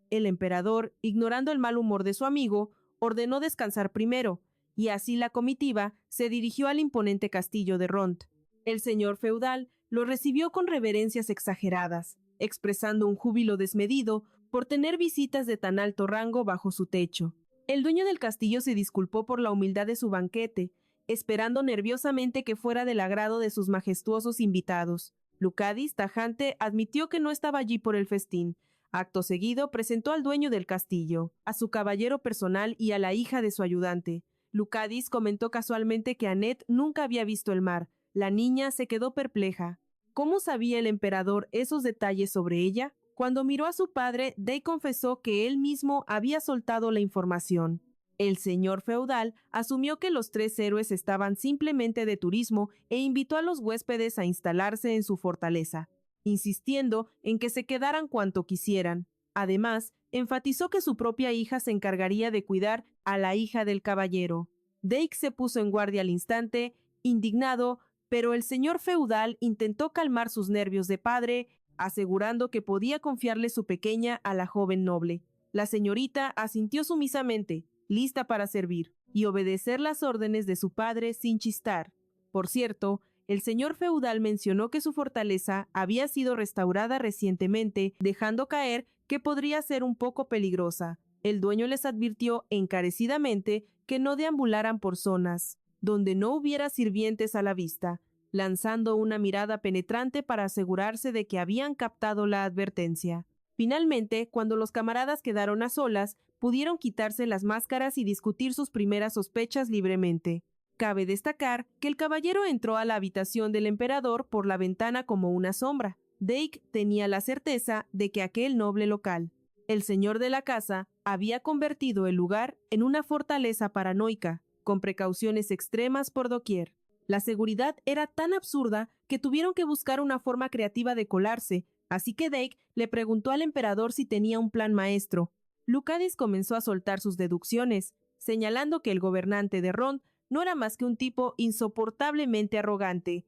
El emperador, ignorando el mal humor de su amigo, ordenó descansar primero, y así la comitiva se dirigió al imponente castillo de Ront. El señor feudal lo recibió con reverencias exageradas, expresando un júbilo desmedido por tener visitas de tan alto rango bajo su techo. El dueño del castillo se disculpó por la humildad de su banquete, esperando nerviosamente que fuera del agrado de sus majestuosos invitados. Lucadis, tajante, admitió que no estaba allí por el festín. Acto seguido, presentó al dueño del castillo, a su caballero personal y a la hija de su ayudante. Lucadis comentó casualmente que Annette nunca había visto el mar. La niña se quedó perpleja. ¿Cómo sabía el emperador esos detalles sobre ella? Cuando miró a su padre, Dake confesó que él mismo había soltado la información. El señor feudal asumió que los tres héroes estaban simplemente de turismo e invitó a los huéspedes a instalarse en su fortaleza, insistiendo en que se quedaran cuanto quisieran. Además, enfatizó que su propia hija se encargaría de cuidar a la hija del caballero. Dake se puso en guardia al instante, indignado, pero el señor feudal intentó calmar sus nervios de padre, asegurando que podía confiarle su pequeña a la joven noble. La señorita asintió sumisamente, lista para servir, y obedecer las órdenes de su padre sin chistar. Por cierto, el señor feudal mencionó que su fortaleza había sido restaurada recientemente, dejando caer que podría ser un poco peligrosa. El dueño les advirtió encarecidamente que no deambularan por zonas donde no hubiera sirvientes a la vista, lanzando una mirada penetrante para asegurarse de que habían captado la advertencia. Finalmente, cuando los camaradas quedaron a solas, pudieron quitarse las máscaras y discutir sus primeras sospechas libremente. Cabe destacar que el caballero entró a la habitación del emperador por la ventana como una sombra. Dake tenía la certeza de que aquel noble local, el señor de la casa, había convertido el lugar en una fortaleza paranoica, con precauciones extremas por doquier. La seguridad era tan absurda que tuvieron que buscar una forma creativa de colarse, así que Dake le preguntó al emperador si tenía un plan maestro. Lucadis comenzó a soltar sus deducciones, señalando que el gobernante de Rond no era más que un tipo insoportablemente arrogante.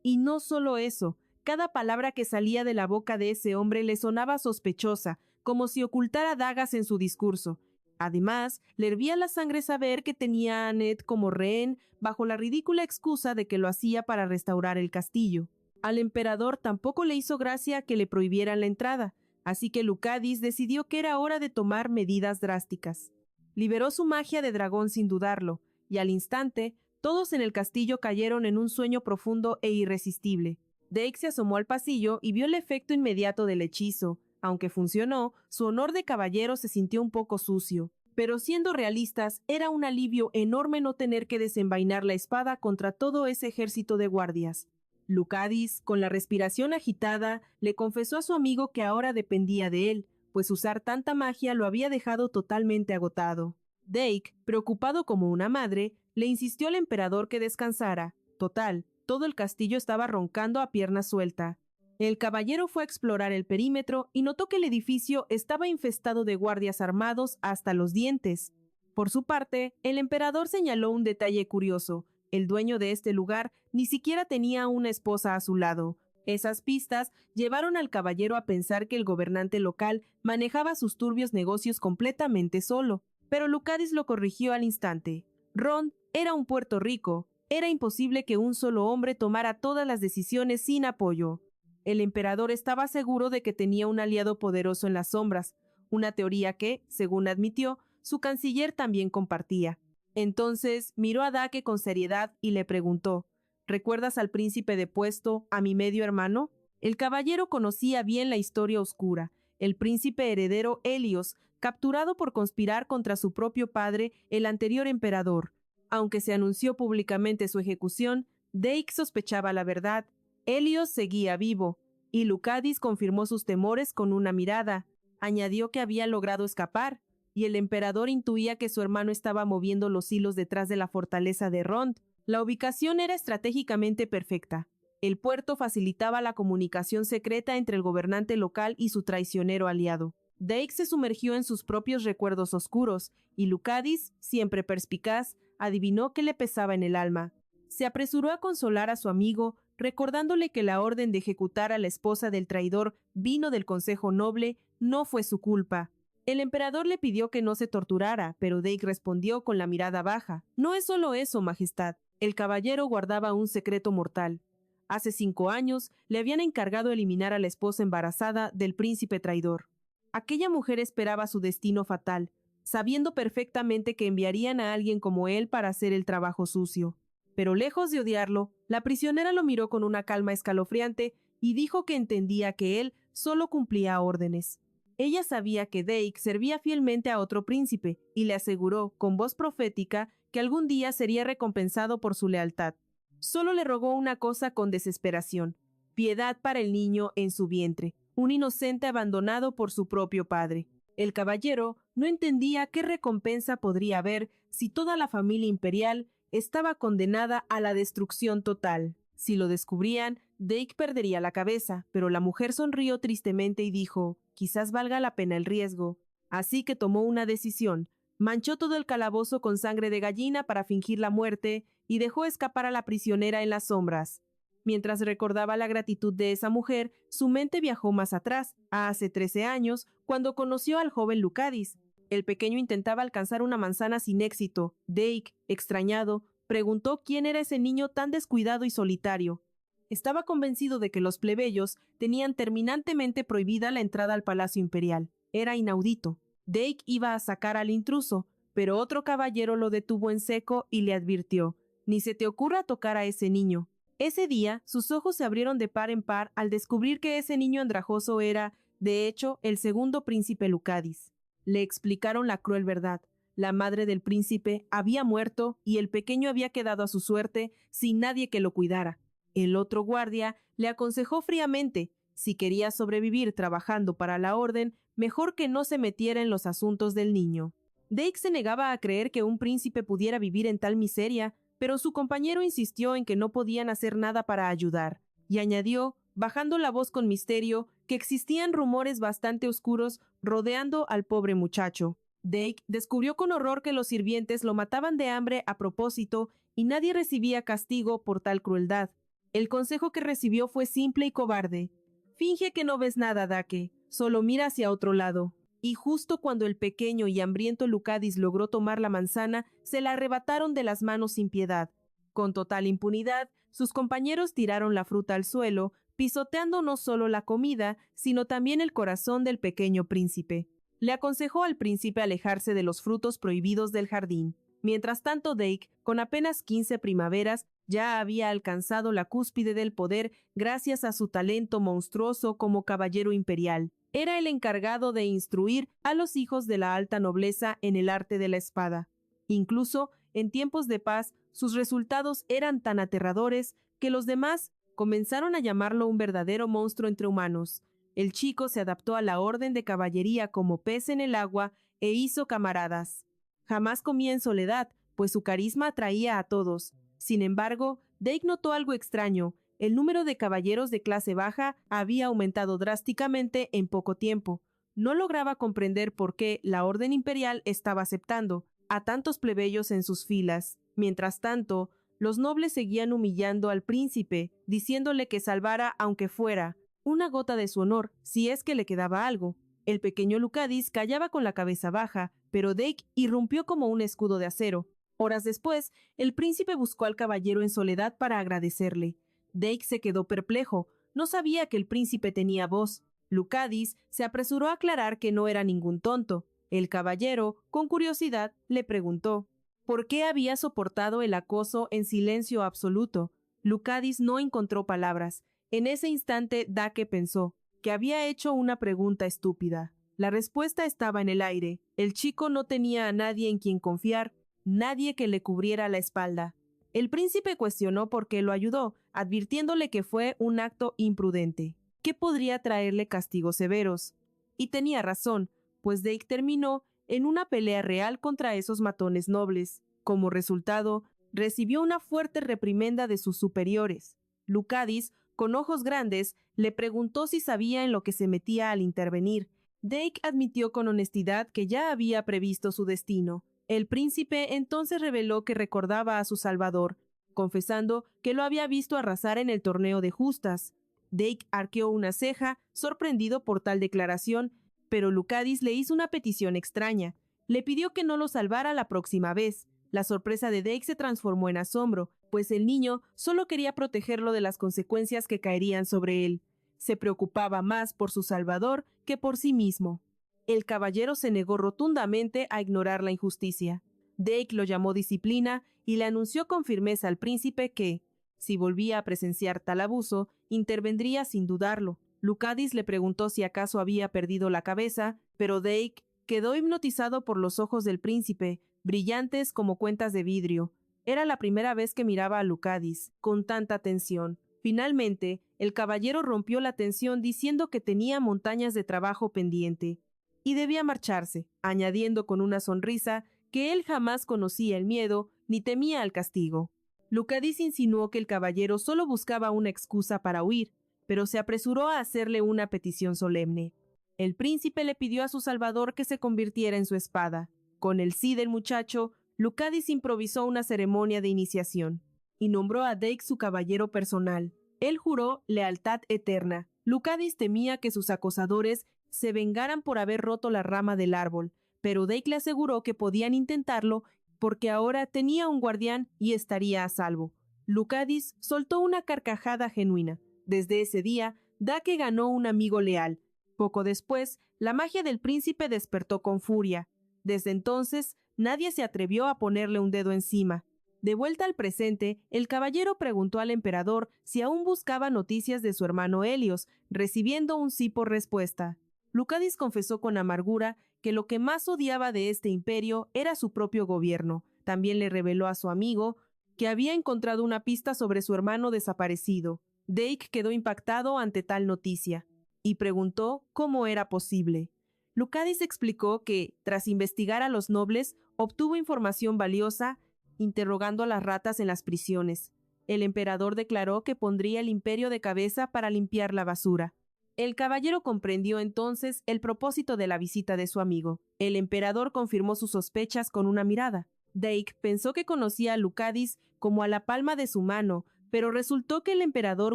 Y no solo eso, cada palabra que salía de la boca de ese hombre le sonaba sospechosa, como si ocultara dagas en su discurso. Además, le hervía la sangre saber que tenía a Annette como rehén bajo la ridícula excusa de que lo hacía para restaurar el castillo. Al emperador tampoco le hizo gracia que le prohibieran la entrada, así que Lucadis decidió que era hora de tomar medidas drásticas. Liberó su magia de dragón sin dudarlo, y al instante, todos en el castillo cayeron en un sueño profundo e irresistible. Dake se asomó al pasillo y vio el efecto inmediato del hechizo. Aunque funcionó, su honor de caballero se sintió un poco sucio. Pero siendo realistas, era un alivio enorme no tener que desenvainar la espada contra todo ese ejército de guardias. Lucadis, con la respiración agitada, le confesó a su amigo que ahora dependía de él, pues usar tanta magia lo había dejado totalmente agotado. Dake, preocupado como una madre, le insistió al emperador que descansara. Total, todo el castillo estaba roncando a pierna suelta. El caballero fue a explorar el perímetro y notó que el edificio estaba infestado de guardias armados hasta los dientes. Por su parte, el emperador señaló un detalle curioso. El dueño de este lugar ni siquiera tenía una esposa a su lado. Esas pistas llevaron al caballero a pensar que el gobernante local manejaba sus turbios negocios completamente solo. Pero Lucadis lo corrigió al instante. Rond era un Puerto Rico. Era imposible que un solo hombre tomara todas las decisiones sin apoyo. El emperador estaba seguro de que tenía un aliado poderoso en las sombras, una teoría que, según admitió, su canciller también compartía. Entonces miró a Dake con seriedad y le preguntó: ¿recuerdas al príncipe depuesto, a mi medio hermano? El caballero conocía bien la historia oscura. El príncipe heredero Helios, capturado por conspirar contra su propio padre, el anterior emperador. Aunque se anunció públicamente su ejecución, Dake sospechaba la verdad. Helios seguía vivo, y Lucadis confirmó sus temores con una mirada. Añadió que había logrado escapar, y el emperador intuía que su hermano estaba moviendo los hilos detrás de la fortaleza de Rond. La ubicación era estratégicamente perfecta. El puerto facilitaba la comunicación secreta entre el gobernante local y su traicionero aliado. Dake se sumergió en sus propios recuerdos oscuros, y Lucadis, siempre perspicaz, adivinó que le pesaba en el alma. Se apresuró a consolar a su amigo, recordándole que la orden de ejecutar a la esposa del traidor vino del Consejo Noble, no fue su culpa. El emperador le pidió que no se torturara, pero Dake respondió con la mirada baja: «No es solo eso, Majestad. El caballero guardaba un secreto mortal. Hace 5 años le habían encargado eliminar a la esposa embarazada del príncipe traidor. Aquella mujer esperaba su destino fatal, sabiendo perfectamente que enviarían a alguien como él para hacer el trabajo sucio. Pero lejos de odiarlo, la prisionera lo miró con una calma escalofriante y dijo que entendía que él solo cumplía órdenes. Ella sabía que Dake servía fielmente a otro príncipe y le aseguró, con voz profética, que algún día sería recompensado por su lealtad. Solo le rogó una cosa con desesperación: piedad para el niño en su vientre, un inocente abandonado por su propio padre. El caballero no entendía qué recompensa podría haber si toda la familia imperial estaba condenada a la destrucción total. Si lo descubrían, Dake perdería la cabeza, pero la mujer sonrió tristemente y dijo: quizás valga la pena el riesgo. Así que tomó una decisión. Manchó todo el calabozo con sangre de gallina para fingir la muerte y dejó escapar a la prisionera en las sombras. Mientras recordaba la gratitud de esa mujer, su mente viajó más atrás, a hace 13 años, cuando conoció al joven Lucadis. El pequeño intentaba alcanzar una manzana sin éxito. Dake, extrañado, preguntó quién era ese niño tan descuidado y solitario. Estaba convencido de que los plebeyos tenían terminantemente prohibida la entrada al Palacio Imperial. Era inaudito. Dake iba a sacar al intruso, pero otro caballero lo detuvo en seco y le advirtió: «Ni se te ocurra tocar a ese niño». Ese día, sus ojos se abrieron de par en par al descubrir que ese niño andrajoso era, de hecho, el segundo príncipe Lucadis. Le explicaron la cruel verdad. La madre del príncipe había muerto y el pequeño había quedado a su suerte sin nadie que lo cuidara. El otro guardia le aconsejó fríamente, si quería sobrevivir trabajando para la orden, mejor que no se metiera en los asuntos del niño. Dake se negaba a creer que un príncipe pudiera vivir en tal miseria, pero su compañero insistió en que no podían hacer nada para ayudar, y añadió, bajando la voz con misterio, que existían rumores bastante oscuros rodeando al pobre muchacho. Dake descubrió con horror que los sirvientes lo mataban de hambre a propósito y nadie recibía castigo por tal crueldad. El consejo que recibió fue simple y cobarde. Finge que no ves nada, Dake, solo mira hacia otro lado. Y justo cuando el pequeño y hambriento Lucadis logró tomar la manzana, se la arrebataron de las manos sin piedad. Con total impunidad, sus compañeros tiraron la fruta al suelo, pisoteando no solo la comida, sino también el corazón del pequeño príncipe. Le aconsejó al príncipe alejarse de los frutos prohibidos del jardín. Mientras tanto, Dake, con apenas 15 primaveras, ya había alcanzado la cúspide del poder gracias a su talento monstruoso como caballero imperial. Era el encargado de instruir a los hijos de la alta nobleza en el arte de la espada. Incluso, en tiempos de paz, sus resultados eran tan aterradores que los demás comenzaron a llamarlo un verdadero monstruo entre humanos. El chico se adaptó a la orden de caballería como pez en el agua e hizo camaradas. Jamás comía en soledad, pues su carisma atraía a todos. Sin embargo, Dake notó algo extraño. El número de caballeros de clase baja había aumentado drásticamente en poco tiempo. No lograba comprender por qué la orden imperial estaba aceptando a tantos plebeyos en sus filas. Mientras tanto, los nobles seguían humillando al príncipe, diciéndole que salvara aunque fuera una gota de su honor, si es que le quedaba algo. El pequeño Lucadis callaba con la cabeza baja, pero Dake irrumpió como un escudo de acero. Horas después, el príncipe buscó al caballero en soledad para agradecerle. Dake se quedó perplejo. No sabía que el príncipe tenía voz. Lucadis se apresuró a aclarar que no era ningún tonto. El caballero, con curiosidad, le preguntó ¿por qué había soportado el acoso en silencio absoluto? Lucadis no encontró palabras. En ese instante, Dake pensó que había hecho una pregunta estúpida. La respuesta estaba en el aire. El chico no tenía a nadie en quien confiar, nadie que le cubriera la espalda. El príncipe cuestionó por qué lo ayudó, advirtiéndole que fue un acto imprudente, que podría traerle castigos severos. Y tenía razón, pues Dake terminó en una pelea real contra esos matones nobles. Como resultado, recibió una fuerte reprimenda de sus superiores. Lucadis, con ojos grandes, le preguntó si sabía en lo que se metía al intervenir. Dake admitió con honestidad que ya había previsto su destino. El príncipe entonces reveló que recordaba a su salvador, confesando que lo había visto arrasar en el torneo de justas. Dake arqueó una ceja, sorprendido por tal declaración, pero Lucadis le hizo una petición extraña. Le pidió que no lo salvara la próxima vez. La sorpresa de Dake se transformó en asombro, pues el niño solo quería protegerlo de las consecuencias que caerían sobre él. Se preocupaba más por su salvador que por sí mismo. El caballero se negó rotundamente a ignorar la injusticia. Dake lo llamó disciplina y le anunció con firmeza al príncipe que, si volvía a presenciar tal abuso, intervendría sin dudarlo. Lucadis le preguntó si acaso había perdido la cabeza, pero Dake quedó hipnotizado por los ojos del príncipe, brillantes como cuentas de vidrio. Era la primera vez que miraba a Lucadis con tanta tensión. Finalmente, el caballero rompió la tensión diciendo que tenía montañas de trabajo pendiente y debía marcharse, añadiendo con una sonrisa que él jamás conocía el miedo ni temía el castigo. Lucadis insinuó que el caballero solo buscaba una excusa para huir, pero se apresuró a hacerle una petición solemne. El príncipe le pidió a su salvador que se convirtiera en su espada. Con el sí del muchacho, Lucadis improvisó una ceremonia de iniciación y nombró a Dake su caballero personal. Él juró lealtad eterna. Lucadis temía que sus acosadores se vengaran por haber roto la rama del árbol, pero Dake le aseguró que podían intentarlo porque ahora tenía un guardián y estaría a salvo. Lucadis soltó una carcajada genuina. Desde ese día, Dake ganó un amigo leal. Poco después, la magia del príncipe despertó con furia. Desde entonces, nadie se atrevió a ponerle un dedo encima. De vuelta al presente, el caballero preguntó al emperador si aún buscaba noticias de su hermano Helios, recibiendo un sí por respuesta. Lucadis confesó con amargura que lo que más odiaba de este imperio era su propio gobierno. También le reveló a su amigo que había encontrado una pista sobre su hermano desaparecido. Dake quedó impactado ante tal noticia y preguntó cómo era posible. Lucadis explicó que, tras investigar a los nobles, obtuvo información valiosa interrogando a las ratas en las prisiones. El emperador declaró que pondría el imperio de cabeza para limpiar la basura. El caballero comprendió entonces el propósito de la visita de su amigo. El emperador confirmó sus sospechas con una mirada. Dake pensó que conocía a Lucadis como a la palma de su mano, pero resultó que el emperador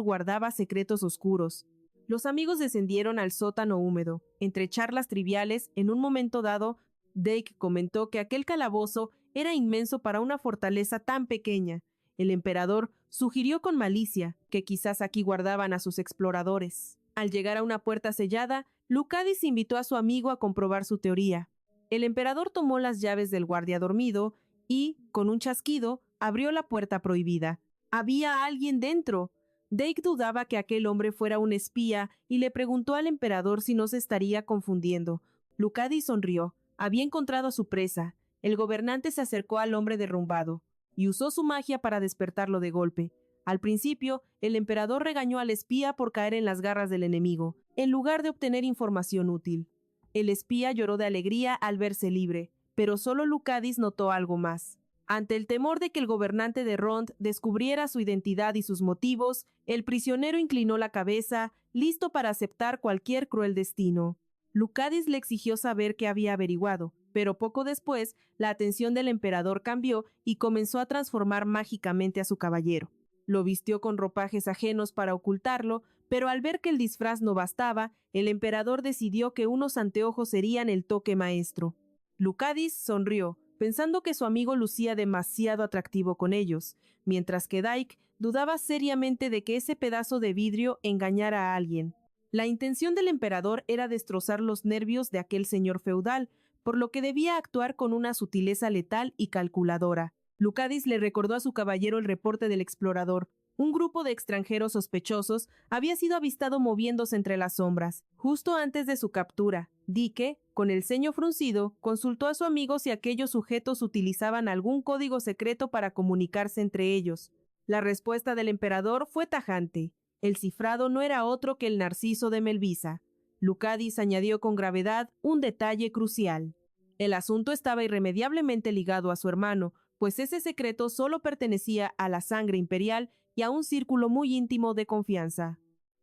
guardaba secretos oscuros. Los amigos descendieron al sótano húmedo. Entre charlas triviales, en un momento dado, Dake comentó que aquel calabozo era inmenso para una fortaleza tan pequeña. El emperador sugirió con malicia que quizás aquí guardaban a sus exploradores. Al llegar a una puerta sellada, Lucadis invitó a su amigo a comprobar su teoría. El emperador tomó las llaves del guardia dormido y, con un chasquido, abrió la puerta prohibida. Había alguien dentro. Dake dudaba que aquel hombre fuera un espía y le preguntó al emperador si no se estaría confundiendo. Lucadis sonrió. Había encontrado a su presa. El gobernante se acercó al hombre derrumbado y usó su magia para despertarlo de golpe. Al principio, el emperador regañó al espía por caer en las garras del enemigo, en lugar de obtener información útil. El espía lloró de alegría al verse libre, pero solo Lucadis notó algo más. Ante el temor de que el gobernante de Rond descubriera su identidad y sus motivos, el prisionero inclinó la cabeza, listo para aceptar cualquier cruel destino. Lucadis le exigió saber qué había averiguado, pero poco después la atención del emperador cambió y comenzó a transformar mágicamente a su caballero. Lo vistió con ropajes ajenos para ocultarlo, pero al ver que el disfraz no bastaba, el emperador decidió que unos anteojos serían el toque maestro. Lucadis sonrió, pensando que su amigo lucía demasiado atractivo con ellos, mientras que Dake dudaba seriamente de que ese pedazo de vidrio engañara a alguien. La intención del emperador era destrozar los nervios de aquel señor feudal, por lo que debía actuar con una sutileza letal y calculadora. Lucadis le recordó a su caballero el reporte del explorador. Un grupo de extranjeros sospechosos había sido avistado moviéndose entre las sombras, justo antes de su captura. Dake, con el ceño fruncido, consultó a su amigo si aquellos sujetos utilizaban algún código secreto para comunicarse entre ellos. La respuesta del emperador fue tajante. El cifrado no era otro que el Narciso de Melvisa. Lucadis añadió con gravedad un detalle crucial. El asunto estaba irremediablemente ligado a su hermano, pues ese secreto solo pertenecía a la sangre imperial y a un círculo muy íntimo de confianza.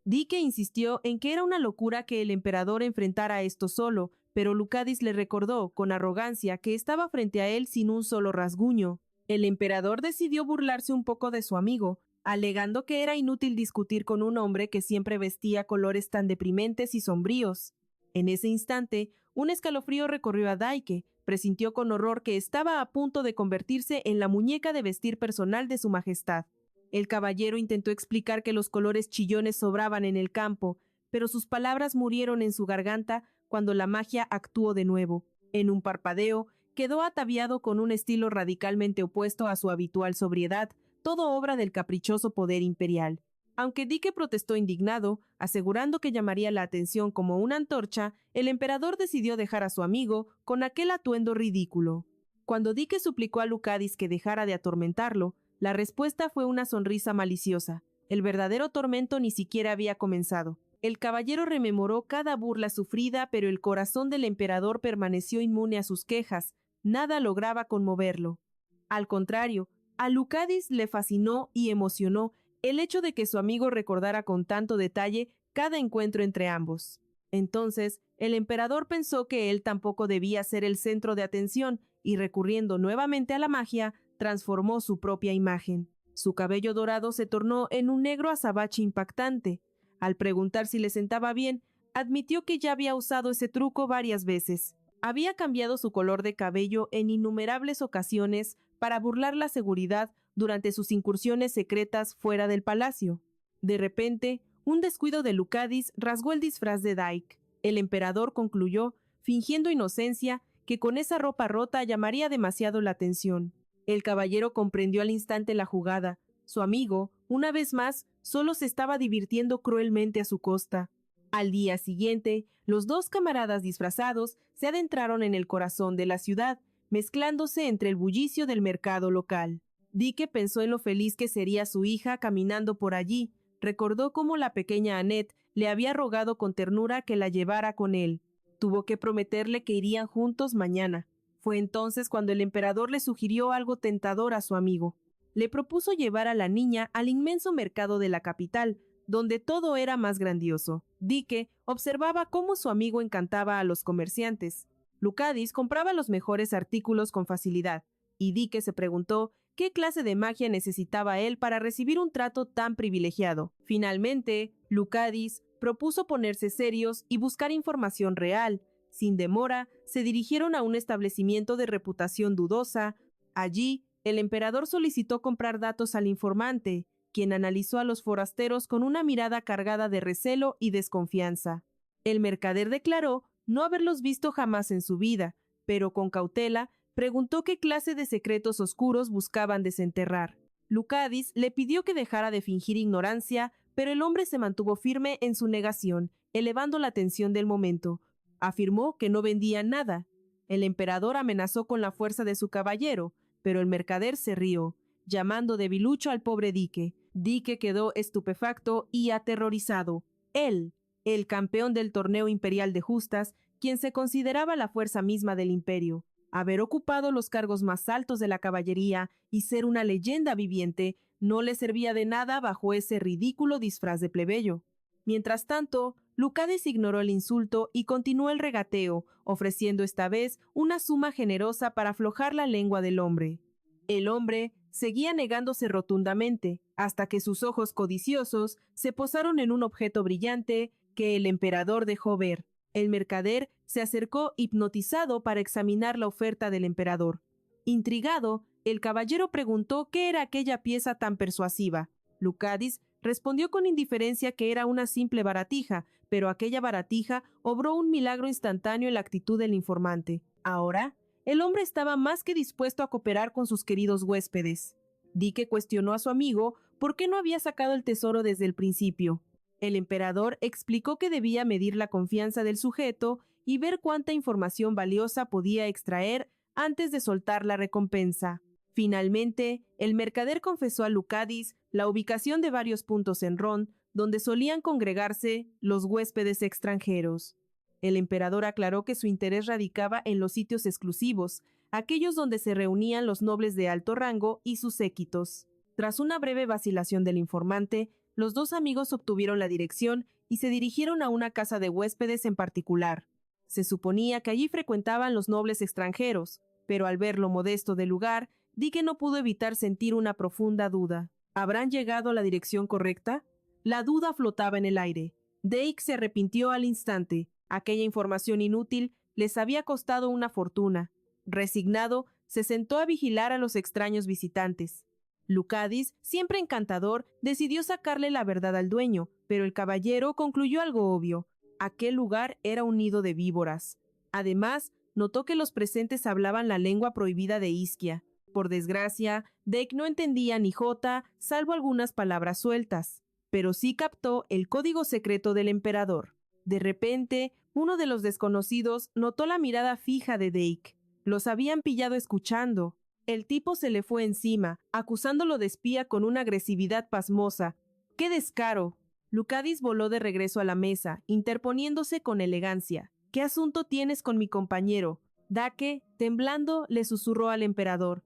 Dake insistió en que era una locura que el emperador enfrentara esto solo, pero Lucadis le recordó con arrogancia que estaba frente a él sin un solo rasguño. El emperador decidió burlarse un poco de su amigo, alegando que era inútil discutir con un hombre que siempre vestía colores tan deprimentes y sombríos. En ese instante, un escalofrío recorrió a Dake. Presintió con horror que estaba a punto de convertirse en la muñeca de vestir personal de su majestad. El caballero intentó explicar que los colores chillones sobraban en el campo, pero sus palabras murieron en su garganta cuando la magia actuó de nuevo. En un parpadeo, quedó ataviado con un estilo radicalmente opuesto a su habitual sobriedad, todo obra del caprichoso poder imperial. Aunque Dake protestó indignado, asegurando que llamaría la atención como una antorcha, el emperador decidió dejar a su amigo con aquel atuendo ridículo. Cuando Dake suplicó a Lucadis que dejara de atormentarlo, la respuesta fue una sonrisa maliciosa. El verdadero tormento ni siquiera había comenzado. El caballero rememoró cada burla sufrida, pero el corazón del emperador permaneció inmune a sus quejas. Nada lograba conmoverlo. Al contrario, a Lucadis le fascinó y emocionó el hecho de que su amigo recordara con tanto detalle cada encuentro entre ambos. Entonces, el emperador pensó que él tampoco debía ser el centro de atención y, recurriendo nuevamente a la magia, transformó su propia imagen. Su cabello dorado se tornó en un negro azabache impactante. Al preguntar si le sentaba bien, admitió que ya había usado ese truco varias veces. Había cambiado su color de cabello en innumerables ocasiones para burlar la seguridad durante sus incursiones secretas fuera del palacio. De repente, un descuido de Lucadis rasgó el disfraz de Dake. El emperador concluyó, fingiendo inocencia, que con esa ropa rota llamaría demasiado la atención. El caballero comprendió al instante la jugada. Su amigo, una vez más, solo se estaba divirtiendo cruelmente a su costa. Al día siguiente, los dos camaradas disfrazados se adentraron en el corazón de la ciudad, mezclándose entre el bullicio del mercado local. Dike pensó en lo feliz que sería su hija caminando por allí. Recordó cómo la pequeña Annette le había rogado con ternura que la llevara con él. Tuvo que prometerle que irían juntos mañana. Fue entonces cuando el emperador le sugirió algo tentador a su amigo. Le propuso llevar a la niña al inmenso mercado de la capital, donde todo era más grandioso. Dike observaba cómo su amigo encantaba a los comerciantes. Lucadis compraba los mejores artículos con facilidad, y Dike se preguntó qué clase de magia necesitaba él para recibir un trato tan privilegiado. Finalmente, Lucadis propuso ponerse serios y buscar información real. Sin demora, se dirigieron a un establecimiento de reputación dudosa. Allí, el emperador solicitó comprar datos al informante, quien analizó a los forasteros con una mirada cargada de recelo y desconfianza. El mercader declaró no haberlos visto jamás en su vida, pero con cautela preguntó qué clase de secretos oscuros buscaban desenterrar. Lucadis le pidió que dejara de fingir ignorancia, pero el hombre se mantuvo firme en su negación, elevando la tensión del momento. Afirmó que no vendía nada. El emperador amenazó con la fuerza de su caballero, pero el mercader se rió, llamando debilucho al pobre Dike. Dike quedó estupefacto y aterrorizado. Él, el campeón del torneo imperial de justas, quien se consideraba la fuerza misma del imperio, haber ocupado los cargos más altos de la caballería y ser una leyenda viviente, no le servía de nada bajo ese ridículo disfraz de plebeyo. Mientras tanto, Lucadis ignoró el insulto y continuó el regateo, ofreciendo esta vez una suma generosa para aflojar la lengua del hombre. El hombre seguía negándose rotundamente, hasta que sus ojos codiciosos se posaron en un objeto brillante que el emperador dejó ver. El mercader se acercó hipnotizado para examinar la oferta del emperador. Intrigado, el caballero preguntó qué era aquella pieza tan persuasiva. Lucadis respondió con indiferencia que era una simple baratija, pero aquella baratija obró un milagro instantáneo en la actitud del informante. Ahora, el hombre estaba más que dispuesto a cooperar con sus queridos huéspedes. Dike cuestionó a su amigo por qué no había sacado el tesoro desde el principio. El emperador explicó que debía medir la confianza del sujeto y ver cuánta información valiosa podía extraer antes de soltar la recompensa. Finalmente, el mercader confesó a Lucadis la ubicación de varios puntos en Ron donde solían congregarse los huéspedes extranjeros. El emperador aclaró que su interés radicaba en los sitios exclusivos, aquellos donde se reunían los nobles de alto rango y sus séquitos. Tras una breve vacilación del informante, los dos amigos obtuvieron la dirección y se dirigieron a una casa de huéspedes en particular. Se suponía que allí frecuentaban los nobles extranjeros, pero al ver lo modesto del lugar, Dike no pudo evitar sentir una profunda duda. ¿Habrán llegado a la dirección correcta? La duda flotaba en el aire. Dake se arrepintió al instante. Aquella información inútil les había costado una fortuna. Resignado, se sentó a vigilar a los extraños visitantes. Lucadis, siempre encantador, decidió sacarle la verdad al dueño, pero el caballero concluyó algo obvio. Aquel lugar era un nido de víboras. Además, notó que los presentes hablaban la lengua prohibida de Isquia. Por desgracia, Dake no entendía ni jota, salvo algunas palabras sueltas, pero sí captó el código secreto del emperador. De repente, uno de los desconocidos notó la mirada fija de Dake. Los habían pillado escuchando. El tipo se le fue encima, acusándolo de espía con una agresividad pasmosa. ¡Qué descaro! Lucadis voló de regreso a la mesa, interponiéndose con elegancia. ¿Qué asunto tienes con mi compañero? Dake, temblando, le susurró al emperador.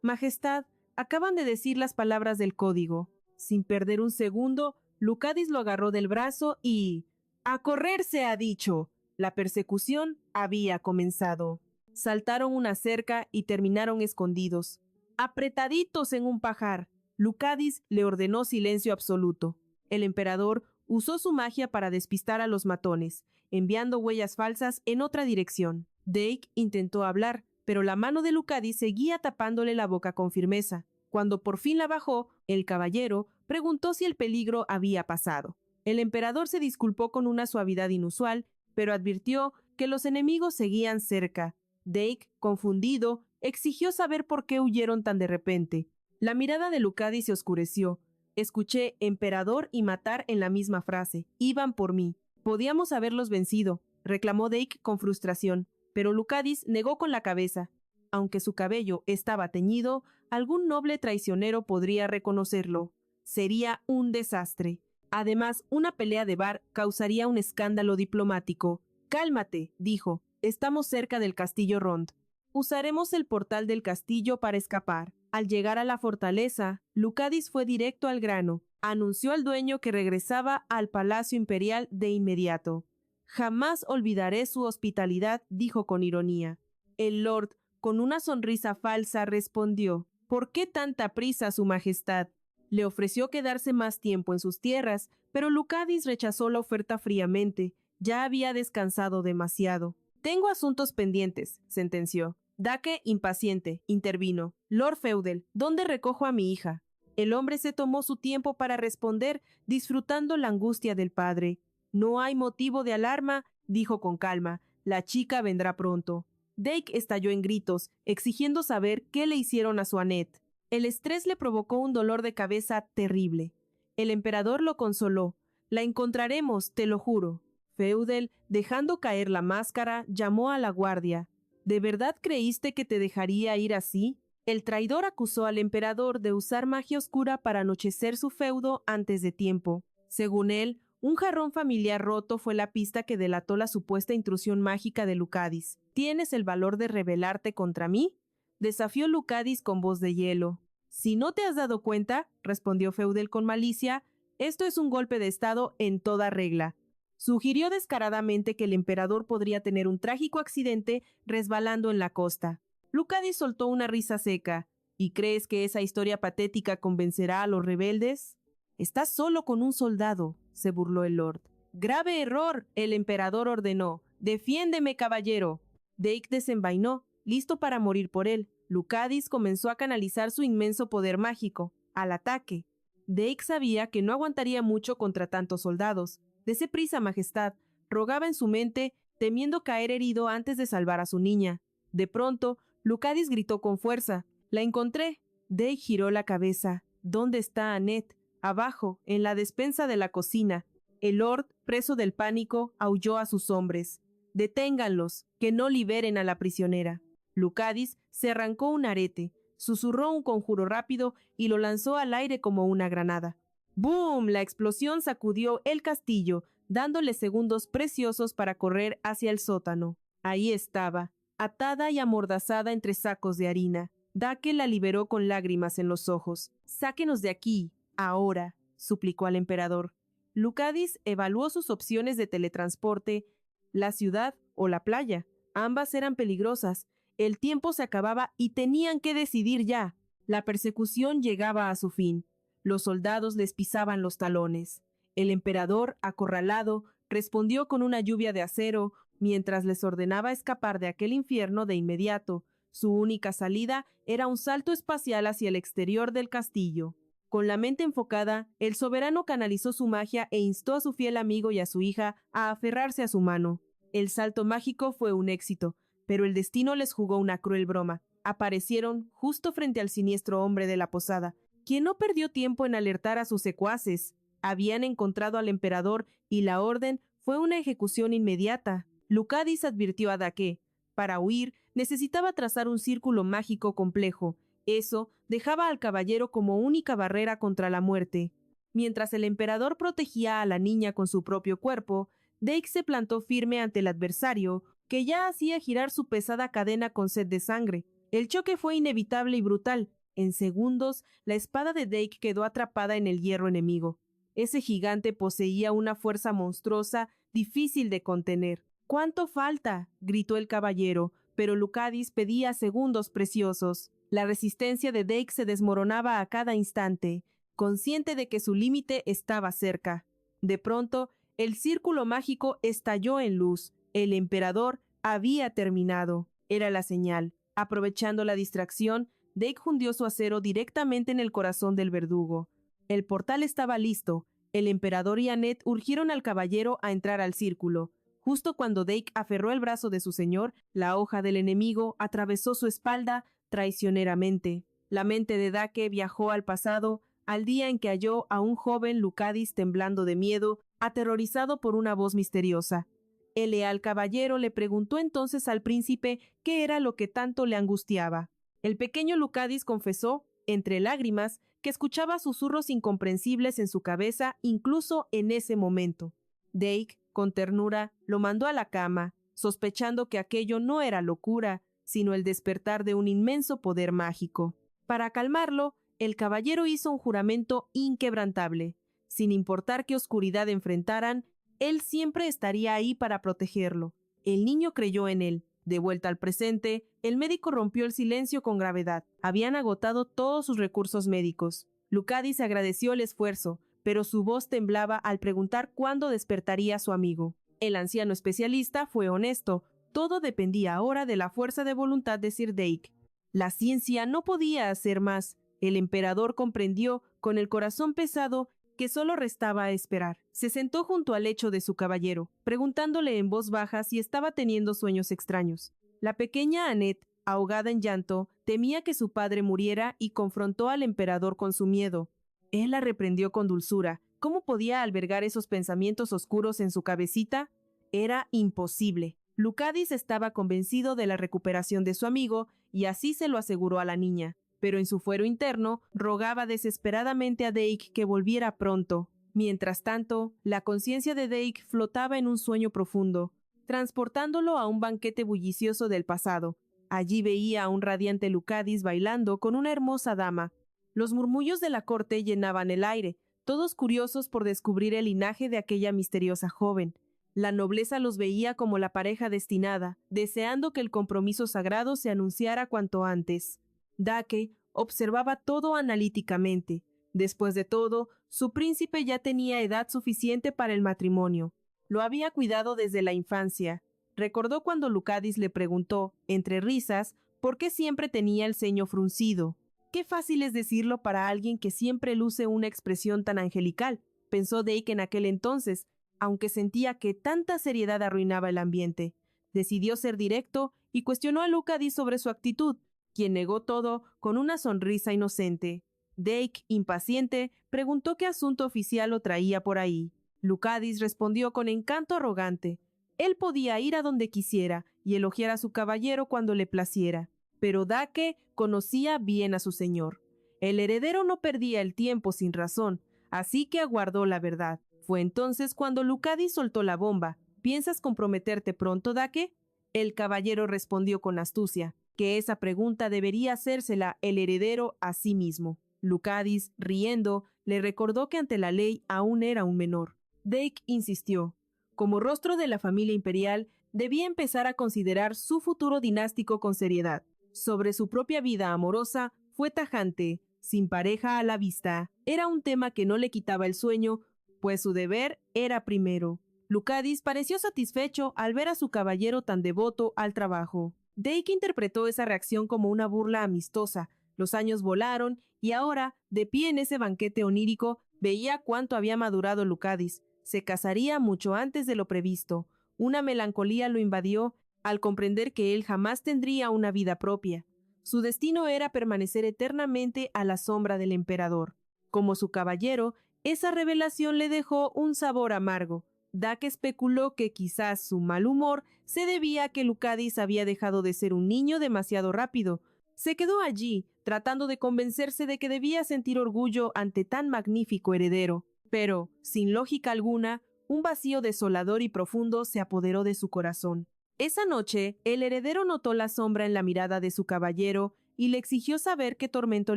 Majestad, acaban de decir las palabras del código. Sin perder un segundo, Lucadis lo agarró del brazo y... ¡A correr se ha dicho! La persecución había comenzado. Saltaron una cerca y terminaron escondidos, apretaditos en un pajar. Lucadis le ordenó silencio absoluto. El emperador usó su magia para despistar a los matones, enviando huellas falsas en otra dirección. Dake intentó hablar, pero la mano de Lucadis seguía tapándole la boca con firmeza. Cuando por fin la bajó, el caballero preguntó si el peligro había pasado. El emperador se disculpó con una suavidad inusual, pero advirtió que los enemigos seguían cerca. Dake, confundido, exigió saber por qué huyeron tan de repente. La mirada de Lucadis se oscureció. Escuché emperador y matar en la misma frase. Iban por mí. Podíamos haberlos vencido, reclamó Dake con frustración, pero Lucadis negó con la cabeza. Aunque su cabello estaba teñido, algún noble traicionero podría reconocerlo. Sería un desastre. Además, una pelea de bar causaría un escándalo diplomático. Cálmate, dijo. Estamos cerca del castillo Rond. Usaremos el portal del castillo para escapar. Al llegar a la fortaleza, Lucadis fue directo al grano. Anunció al dueño que regresaba al Palacio Imperial de inmediato. Jamás olvidaré su hospitalidad, dijo con ironía. El Lord, con una sonrisa falsa, respondió: ¿Por qué tanta prisa, Su Majestad? Le ofreció quedarse más tiempo en sus tierras, pero Lucadis rechazó la oferta fríamente. Ya había descansado demasiado. Tengo asuntos pendientes, sentenció. Dake, impaciente, intervino. Lord Feudel, ¿dónde recojo a mi hija? El hombre se tomó su tiempo para responder, disfrutando la angustia del padre. No hay motivo de alarma, dijo con calma. La chica vendrá pronto. Dake estalló en gritos, exigiendo saber qué le hicieron a su Annette. El estrés le provocó un dolor de cabeza terrible. El emperador lo consoló. La encontraremos, te lo juro. Feudel, dejando caer la máscara, llamó a la guardia. ¿De verdad creíste que te dejaría ir así? El traidor acusó al emperador de usar magia oscura para anochecer su feudo antes de tiempo. Según él, un jarrón familiar roto fue la pista que delató la supuesta intrusión mágica de Lucadis. ¿Tienes el valor de rebelarte contra mí? Desafió Lucadis con voz de hielo. Si no te has dado cuenta, respondió Feudel con malicia, esto es un golpe de estado en toda regla. Sugirió descaradamente que el emperador podría tener un trágico accidente resbalando en la costa. Lucadis soltó una risa seca. ¿Y crees que esa historia patética convencerá a los rebeldes? Estás solo con un soldado, se burló el lord. Grave error, el emperador ordenó. Defiéndeme, caballero. Dake desenvainó, listo para morir por él. Lucadis comenzó a canalizar su inmenso poder mágico. Al ataque. Dake sabía que no aguantaría mucho contra tantos soldados. Dese prisa, majestad, rogaba en su mente, temiendo caer herido antes de salvar a su niña. De pronto, Lucadis gritó con fuerza. La encontré. Dake giró la cabeza. ¿Dónde está Annette? Abajo, en la despensa de la cocina. El lord, preso del pánico, aulló a sus hombres. Deténganlos, que no liberen a la prisionera. Lucadis se arrancó un arete, susurró un conjuro rápido y lo lanzó al aire como una granada. ¡Boom! La explosión sacudió el castillo, dándole segundos preciosos para correr hacia el sótano. Ahí estaba, atada y amordazada entre sacos de harina. Dake la liberó con lágrimas en los ojos. «Sáquenos de aquí, ahora», suplicó al emperador. Lucadis evaluó sus opciones de teletransporte, la ciudad o la playa. Ambas eran peligrosas. El tiempo se acababa y tenían que decidir ya. La persecución llegaba a su fin. Los soldados les pisaban los talones. El emperador, acorralado, respondió con una lluvia de acero, mientras les ordenaba escapar de aquel infierno de inmediato. Su única salida era un salto espacial hacia el exterior del castillo. Con la mente enfocada, el soberano canalizó su magia e instó a su fiel amigo y a su hija a aferrarse a su mano. El salto mágico fue un éxito, pero el destino les jugó una cruel broma. Aparecieron justo frente al siniestro hombre de la posada, quien no perdió tiempo en alertar a sus secuaces. Habían encontrado al emperador y la orden fue una ejecución inmediata. Lucadis advirtió a Dake. Para huir, necesitaba trazar un círculo mágico complejo. Eso dejaba al caballero como única barrera contra la muerte. Mientras el emperador protegía a la niña con su propio cuerpo, Dake se plantó firme ante el adversario, que ya hacía girar su pesada cadena con sed de sangre. El choque fue inevitable y brutal. En segundos, la espada de Dake quedó atrapada en el hierro enemigo. Ese gigante poseía una fuerza monstruosa, difícil de contener. «¿Cuánto falta?», gritó el caballero, pero Lucadis pedía segundos preciosos. La resistencia de Dake se desmoronaba a cada instante, consciente de que su límite estaba cerca. De pronto, el círculo mágico estalló en luz. El emperador había terminado. Era la señal. Aprovechando la distracción, Dake hundió su acero directamente en el corazón del verdugo. El portal estaba listo. El emperador y Annette urgieron al caballero a entrar al círculo. Justo cuando Dake aferró el brazo de su señor, la hoja del enemigo atravesó su espalda traicioneramente. La mente de Dake viajó al pasado, al día en que halló a un joven Lucadis temblando de miedo aterrorizado por una voz misteriosa. El leal caballero le preguntó entonces al príncipe qué era lo que tanto le angustiaba. El pequeño Lucadis confesó, entre lágrimas, que escuchaba susurros incomprensibles en su cabeza incluso en ese momento. Dake, con ternura, lo mandó a la cama, sospechando que aquello no era locura, sino el despertar de un inmenso poder mágico. Para calmarlo, el caballero hizo un juramento inquebrantable. Sin importar qué oscuridad enfrentaran, él siempre estaría ahí para protegerlo. El niño creyó en él. De vuelta al presente, el médico rompió el silencio con gravedad. Habían agotado todos sus recursos médicos. Lucadis agradeció el esfuerzo, pero su voz temblaba al preguntar cuándo despertaría a su amigo. El anciano especialista fue honesto. Todo dependía ahora de la fuerza de voluntad de Sir Dake. La ciencia no podía hacer más. El emperador comprendió, con el corazón pesado, que solo restaba esperar. Se sentó junto al lecho de su caballero, preguntándole en voz baja si estaba teniendo sueños extraños. La pequeña Annette, ahogada en llanto, temía que su padre muriera y confrontó al emperador con su miedo. Él la reprendió con dulzura. ¿Cómo podía albergar esos pensamientos oscuros en su cabecita? Era imposible. Lucadis estaba convencido de la recuperación de su amigo y así se lo aseguró a la niña. Pero en su fuero interno rogaba desesperadamente a Dake que volviera pronto. Mientras tanto, la conciencia de Dake flotaba en un sueño profundo, transportándolo a un banquete bullicioso del pasado. Allí veía a un radiante Lucadis bailando con una hermosa dama. Los murmullos de la corte llenaban el aire, todos curiosos por descubrir el linaje de aquella misteriosa joven. La nobleza los veía como la pareja destinada, deseando que el compromiso sagrado se anunciara cuanto antes. Dake observaba todo analíticamente. Después de todo, su príncipe ya tenía edad suficiente para el matrimonio. Lo había cuidado desde la infancia. Recordó cuando Lucadis le preguntó, entre risas, por qué siempre tenía el ceño fruncido. Qué fácil es decirlo para alguien que siempre luce una expresión tan angelical, pensó Dake en aquel entonces, aunque sentía que tanta seriedad arruinaba el ambiente. Decidió ser directo y cuestionó a Lucadis sobre su actitud, quien negó todo con una sonrisa inocente. Dake, impaciente, preguntó qué asunto oficial lo traía por ahí. Lucadis respondió con encanto arrogante. Él podía ir a donde quisiera y elogiar a su caballero cuando le placiera, pero Dake conocía bien a su señor. El heredero no perdía el tiempo sin razón, así que aguardó la verdad. Fue entonces cuando Lucadis soltó la bomba. ¿Piensas comprometerte pronto, Dake? El caballero respondió con astucia que esa pregunta debería hacérsela el heredero a sí mismo. Lucadis, riendo, le recordó que ante la ley aún era un menor. Dake insistió. Como rostro de la familia imperial, debía empezar a considerar su futuro dinástico con seriedad. Sobre su propia vida amorosa, fue tajante, sin pareja a la vista. Era un tema que no le quitaba el sueño, pues su deber era primero. Lucadis pareció satisfecho al ver a su caballero tan devoto al trabajo. Dake interpretó esa reacción como una burla amistosa. Los años volaron y ahora, de pie en ese banquete onírico, veía cuánto había madurado Lucadis. Se casaría mucho antes de lo previsto. Una melancolía lo invadió al comprender que él jamás tendría una vida propia. Su destino era permanecer eternamente a la sombra del emperador. Como su caballero, esa revelación le dejó un sabor amargo. Dake especuló que quizás su mal humor se debía a que Lucadis había dejado de ser un niño demasiado rápido. Se quedó allí, tratando de convencerse de que debía sentir orgullo ante tan magnífico heredero. Pero, sin lógica alguna, un vacío desolador y profundo se apoderó de su corazón. Esa noche, el heredero notó la sombra en la mirada de su caballero y le exigió saber qué tormento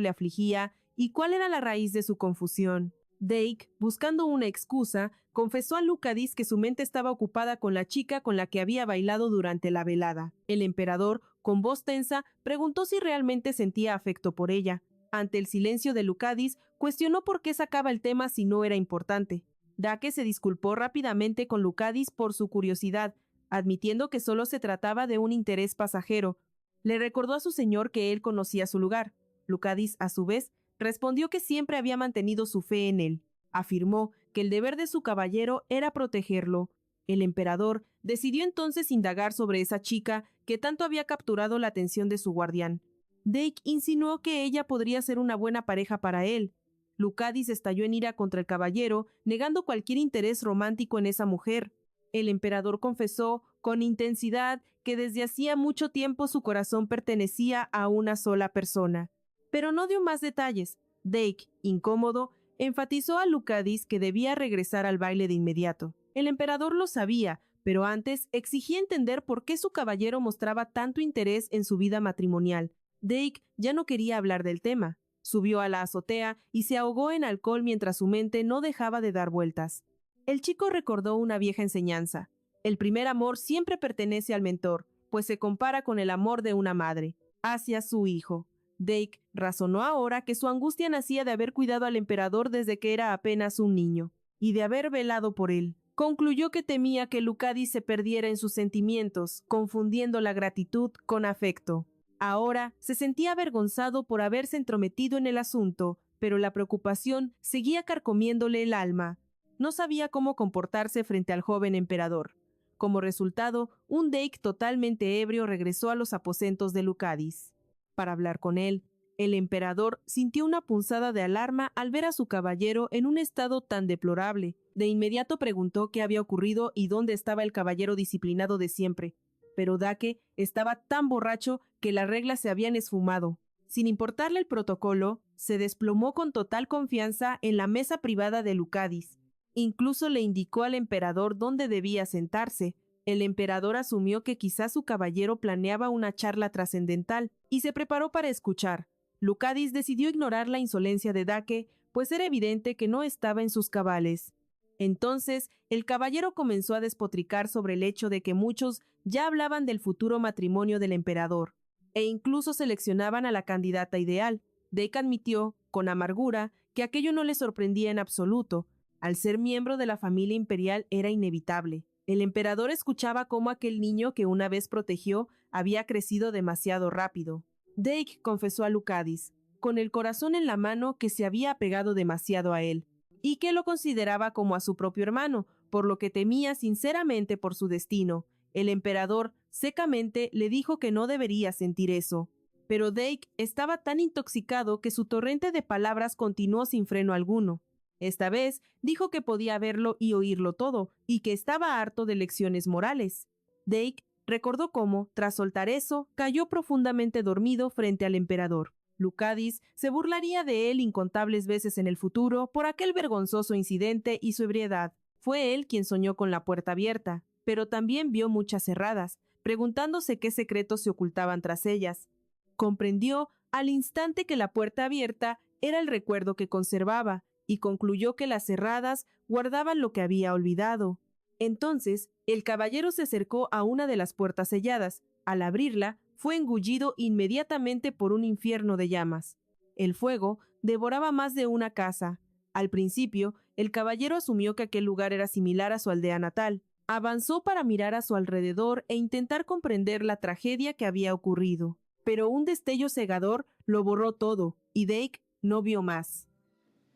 le afligía y cuál era la raíz de su confusión. Dake, buscando una excusa, confesó a Lucadis que su mente estaba ocupada con la chica con la que había bailado durante la velada. El emperador, con voz tensa, preguntó si realmente sentía afecto por ella. Ante el silencio de Lucadis, cuestionó por qué sacaba el tema si no era importante. Dake se disculpó rápidamente con Lucadis por su curiosidad, admitiendo que solo se trataba de un interés pasajero. Le recordó a su señor que él conocía su lugar. Lucadis, a su vez, respondió que siempre había mantenido su fe en él. Afirmó que el deber de su caballero era protegerlo. El emperador decidió entonces indagar sobre esa chica que tanto había capturado la atención de su guardián. Dake insinuó que ella podría ser una buena pareja para él. Lucadis estalló en ira contra el caballero, negando cualquier interés romántico en esa mujer. El emperador confesó con intensidad que desde hacía mucho tiempo su corazón pertenecía a una sola persona. Pero no dio más detalles. Dake, incómodo, enfatizó a Lucadis que debía regresar al baile de inmediato. El emperador lo sabía, pero antes exigía entender por qué su caballero mostraba tanto interés en su vida matrimonial. Dake ya no quería hablar del tema. Subió a la azotea y se ahogó en alcohol mientras su mente no dejaba de dar vueltas. El chico recordó una vieja enseñanza. El primer amor siempre pertenece al mentor, pues se compara con el amor de una madre, hacia su hijo. Dake razonó ahora que su angustia nacía de haber cuidado al emperador desde que era apenas un niño, y de haber velado por él. Concluyó que temía que Lucadis se perdiera en sus sentimientos, confundiendo la gratitud con afecto. Ahora se sentía avergonzado por haberse entrometido en el asunto, pero la preocupación seguía carcomiéndole el alma. No sabía cómo comportarse frente al joven emperador. Como resultado, un Dake totalmente ebrio regresó a los aposentos de Lucadis. Para hablar con él, el emperador sintió una punzada de alarma al ver a su caballero en un estado tan deplorable. De inmediato preguntó qué había ocurrido y dónde estaba el caballero disciplinado de siempre. Pero Dake estaba tan borracho que las reglas se habían esfumado. Sin importarle el protocolo, se desplomó con total confianza en la mesa privada de Lucadis. Incluso le indicó al emperador dónde debía sentarse. El emperador asumió que quizás su caballero planeaba una charla trascendental y se preparó para escuchar. Lucadis decidió ignorar la insolencia de Dake, pues era evidente que no estaba en sus cabales. Entonces, el caballero comenzó a despotricar sobre el hecho de que muchos ya hablaban del futuro matrimonio del emperador, e incluso seleccionaban a la candidata ideal. Dake admitió, con amargura, que aquello no le sorprendía en absoluto. Al ser miembro de la familia imperial era inevitable. El emperador escuchaba cómo aquel niño que una vez protegió había crecido demasiado rápido. Dake confesó a Lucadis, con el corazón en la mano, que se había apegado demasiado a él, y que lo consideraba como a su propio hermano, por lo que temía sinceramente por su destino. El emperador secamente le dijo que no debería sentir eso. Pero Dake estaba tan intoxicado que su torrente de palabras continuó sin freno alguno. Esta vez dijo que podía verlo y oírlo todo, y que estaba harto de lecciones morales. Dake recordó cómo, tras soltar eso, cayó profundamente dormido frente al emperador. Lucadis se burlaría de él incontables veces en el futuro por aquel vergonzoso incidente y su ebriedad. Fue él quien soñó con la puerta abierta, pero también vio muchas cerradas, preguntándose qué secretos se ocultaban tras ellas. Comprendió al instante que la puerta abierta era el recuerdo que conservaba, y concluyó que las cerradas guardaban lo que había olvidado. Entonces, el caballero se acercó a una de las puertas selladas. Al abrirla, fue engullido inmediatamente por un infierno de llamas. El fuego devoraba más de una casa. Al principio, el caballero asumió que aquel lugar era similar a su aldea natal. Avanzó para mirar a su alrededor e intentar comprender la tragedia que había ocurrido. Pero un destello cegador lo borró todo, y Dake no vio más.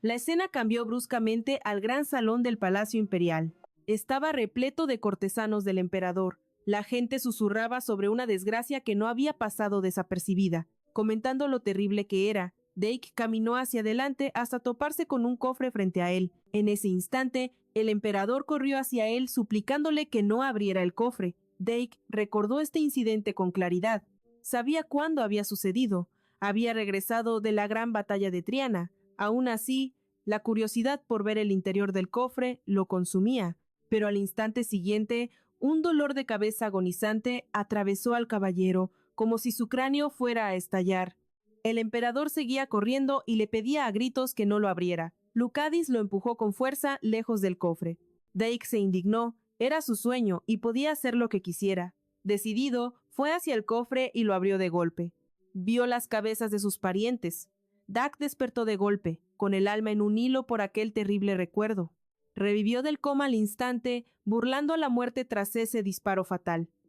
La escena cambió bruscamente al gran salón del Palacio Imperial. Estaba repleto de cortesanos del emperador. La gente susurraba sobre una desgracia que no había pasado desapercibida, comentando lo terrible que era. Dake caminó hacia adelante hasta toparse con un cofre frente a él. En ese instante, el emperador corrió hacia él suplicándole que no abriera el cofre. Dake recordó este incidente con claridad. Sabía cuándo había sucedido. Había regresado de la gran batalla de Triana. Aún así, la curiosidad por ver el interior del cofre lo consumía, pero al instante siguiente, un dolor de cabeza agonizante atravesó al caballero, como si su cráneo fuera a estallar. El emperador seguía corriendo y le pedía a gritos que no lo abriera. Lucadis lo empujó con fuerza lejos del cofre. Dake se indignó, era su sueño y podía hacer lo que quisiera. Decidido, fue hacia el cofre y lo abrió de golpe. Vio las cabezas de sus parientes. Dake despertó de golpe, con el alma en un hilo por aquel terrible recuerdo. Revivió del coma al instante, burlando a la muerte tras ese disparo fatal.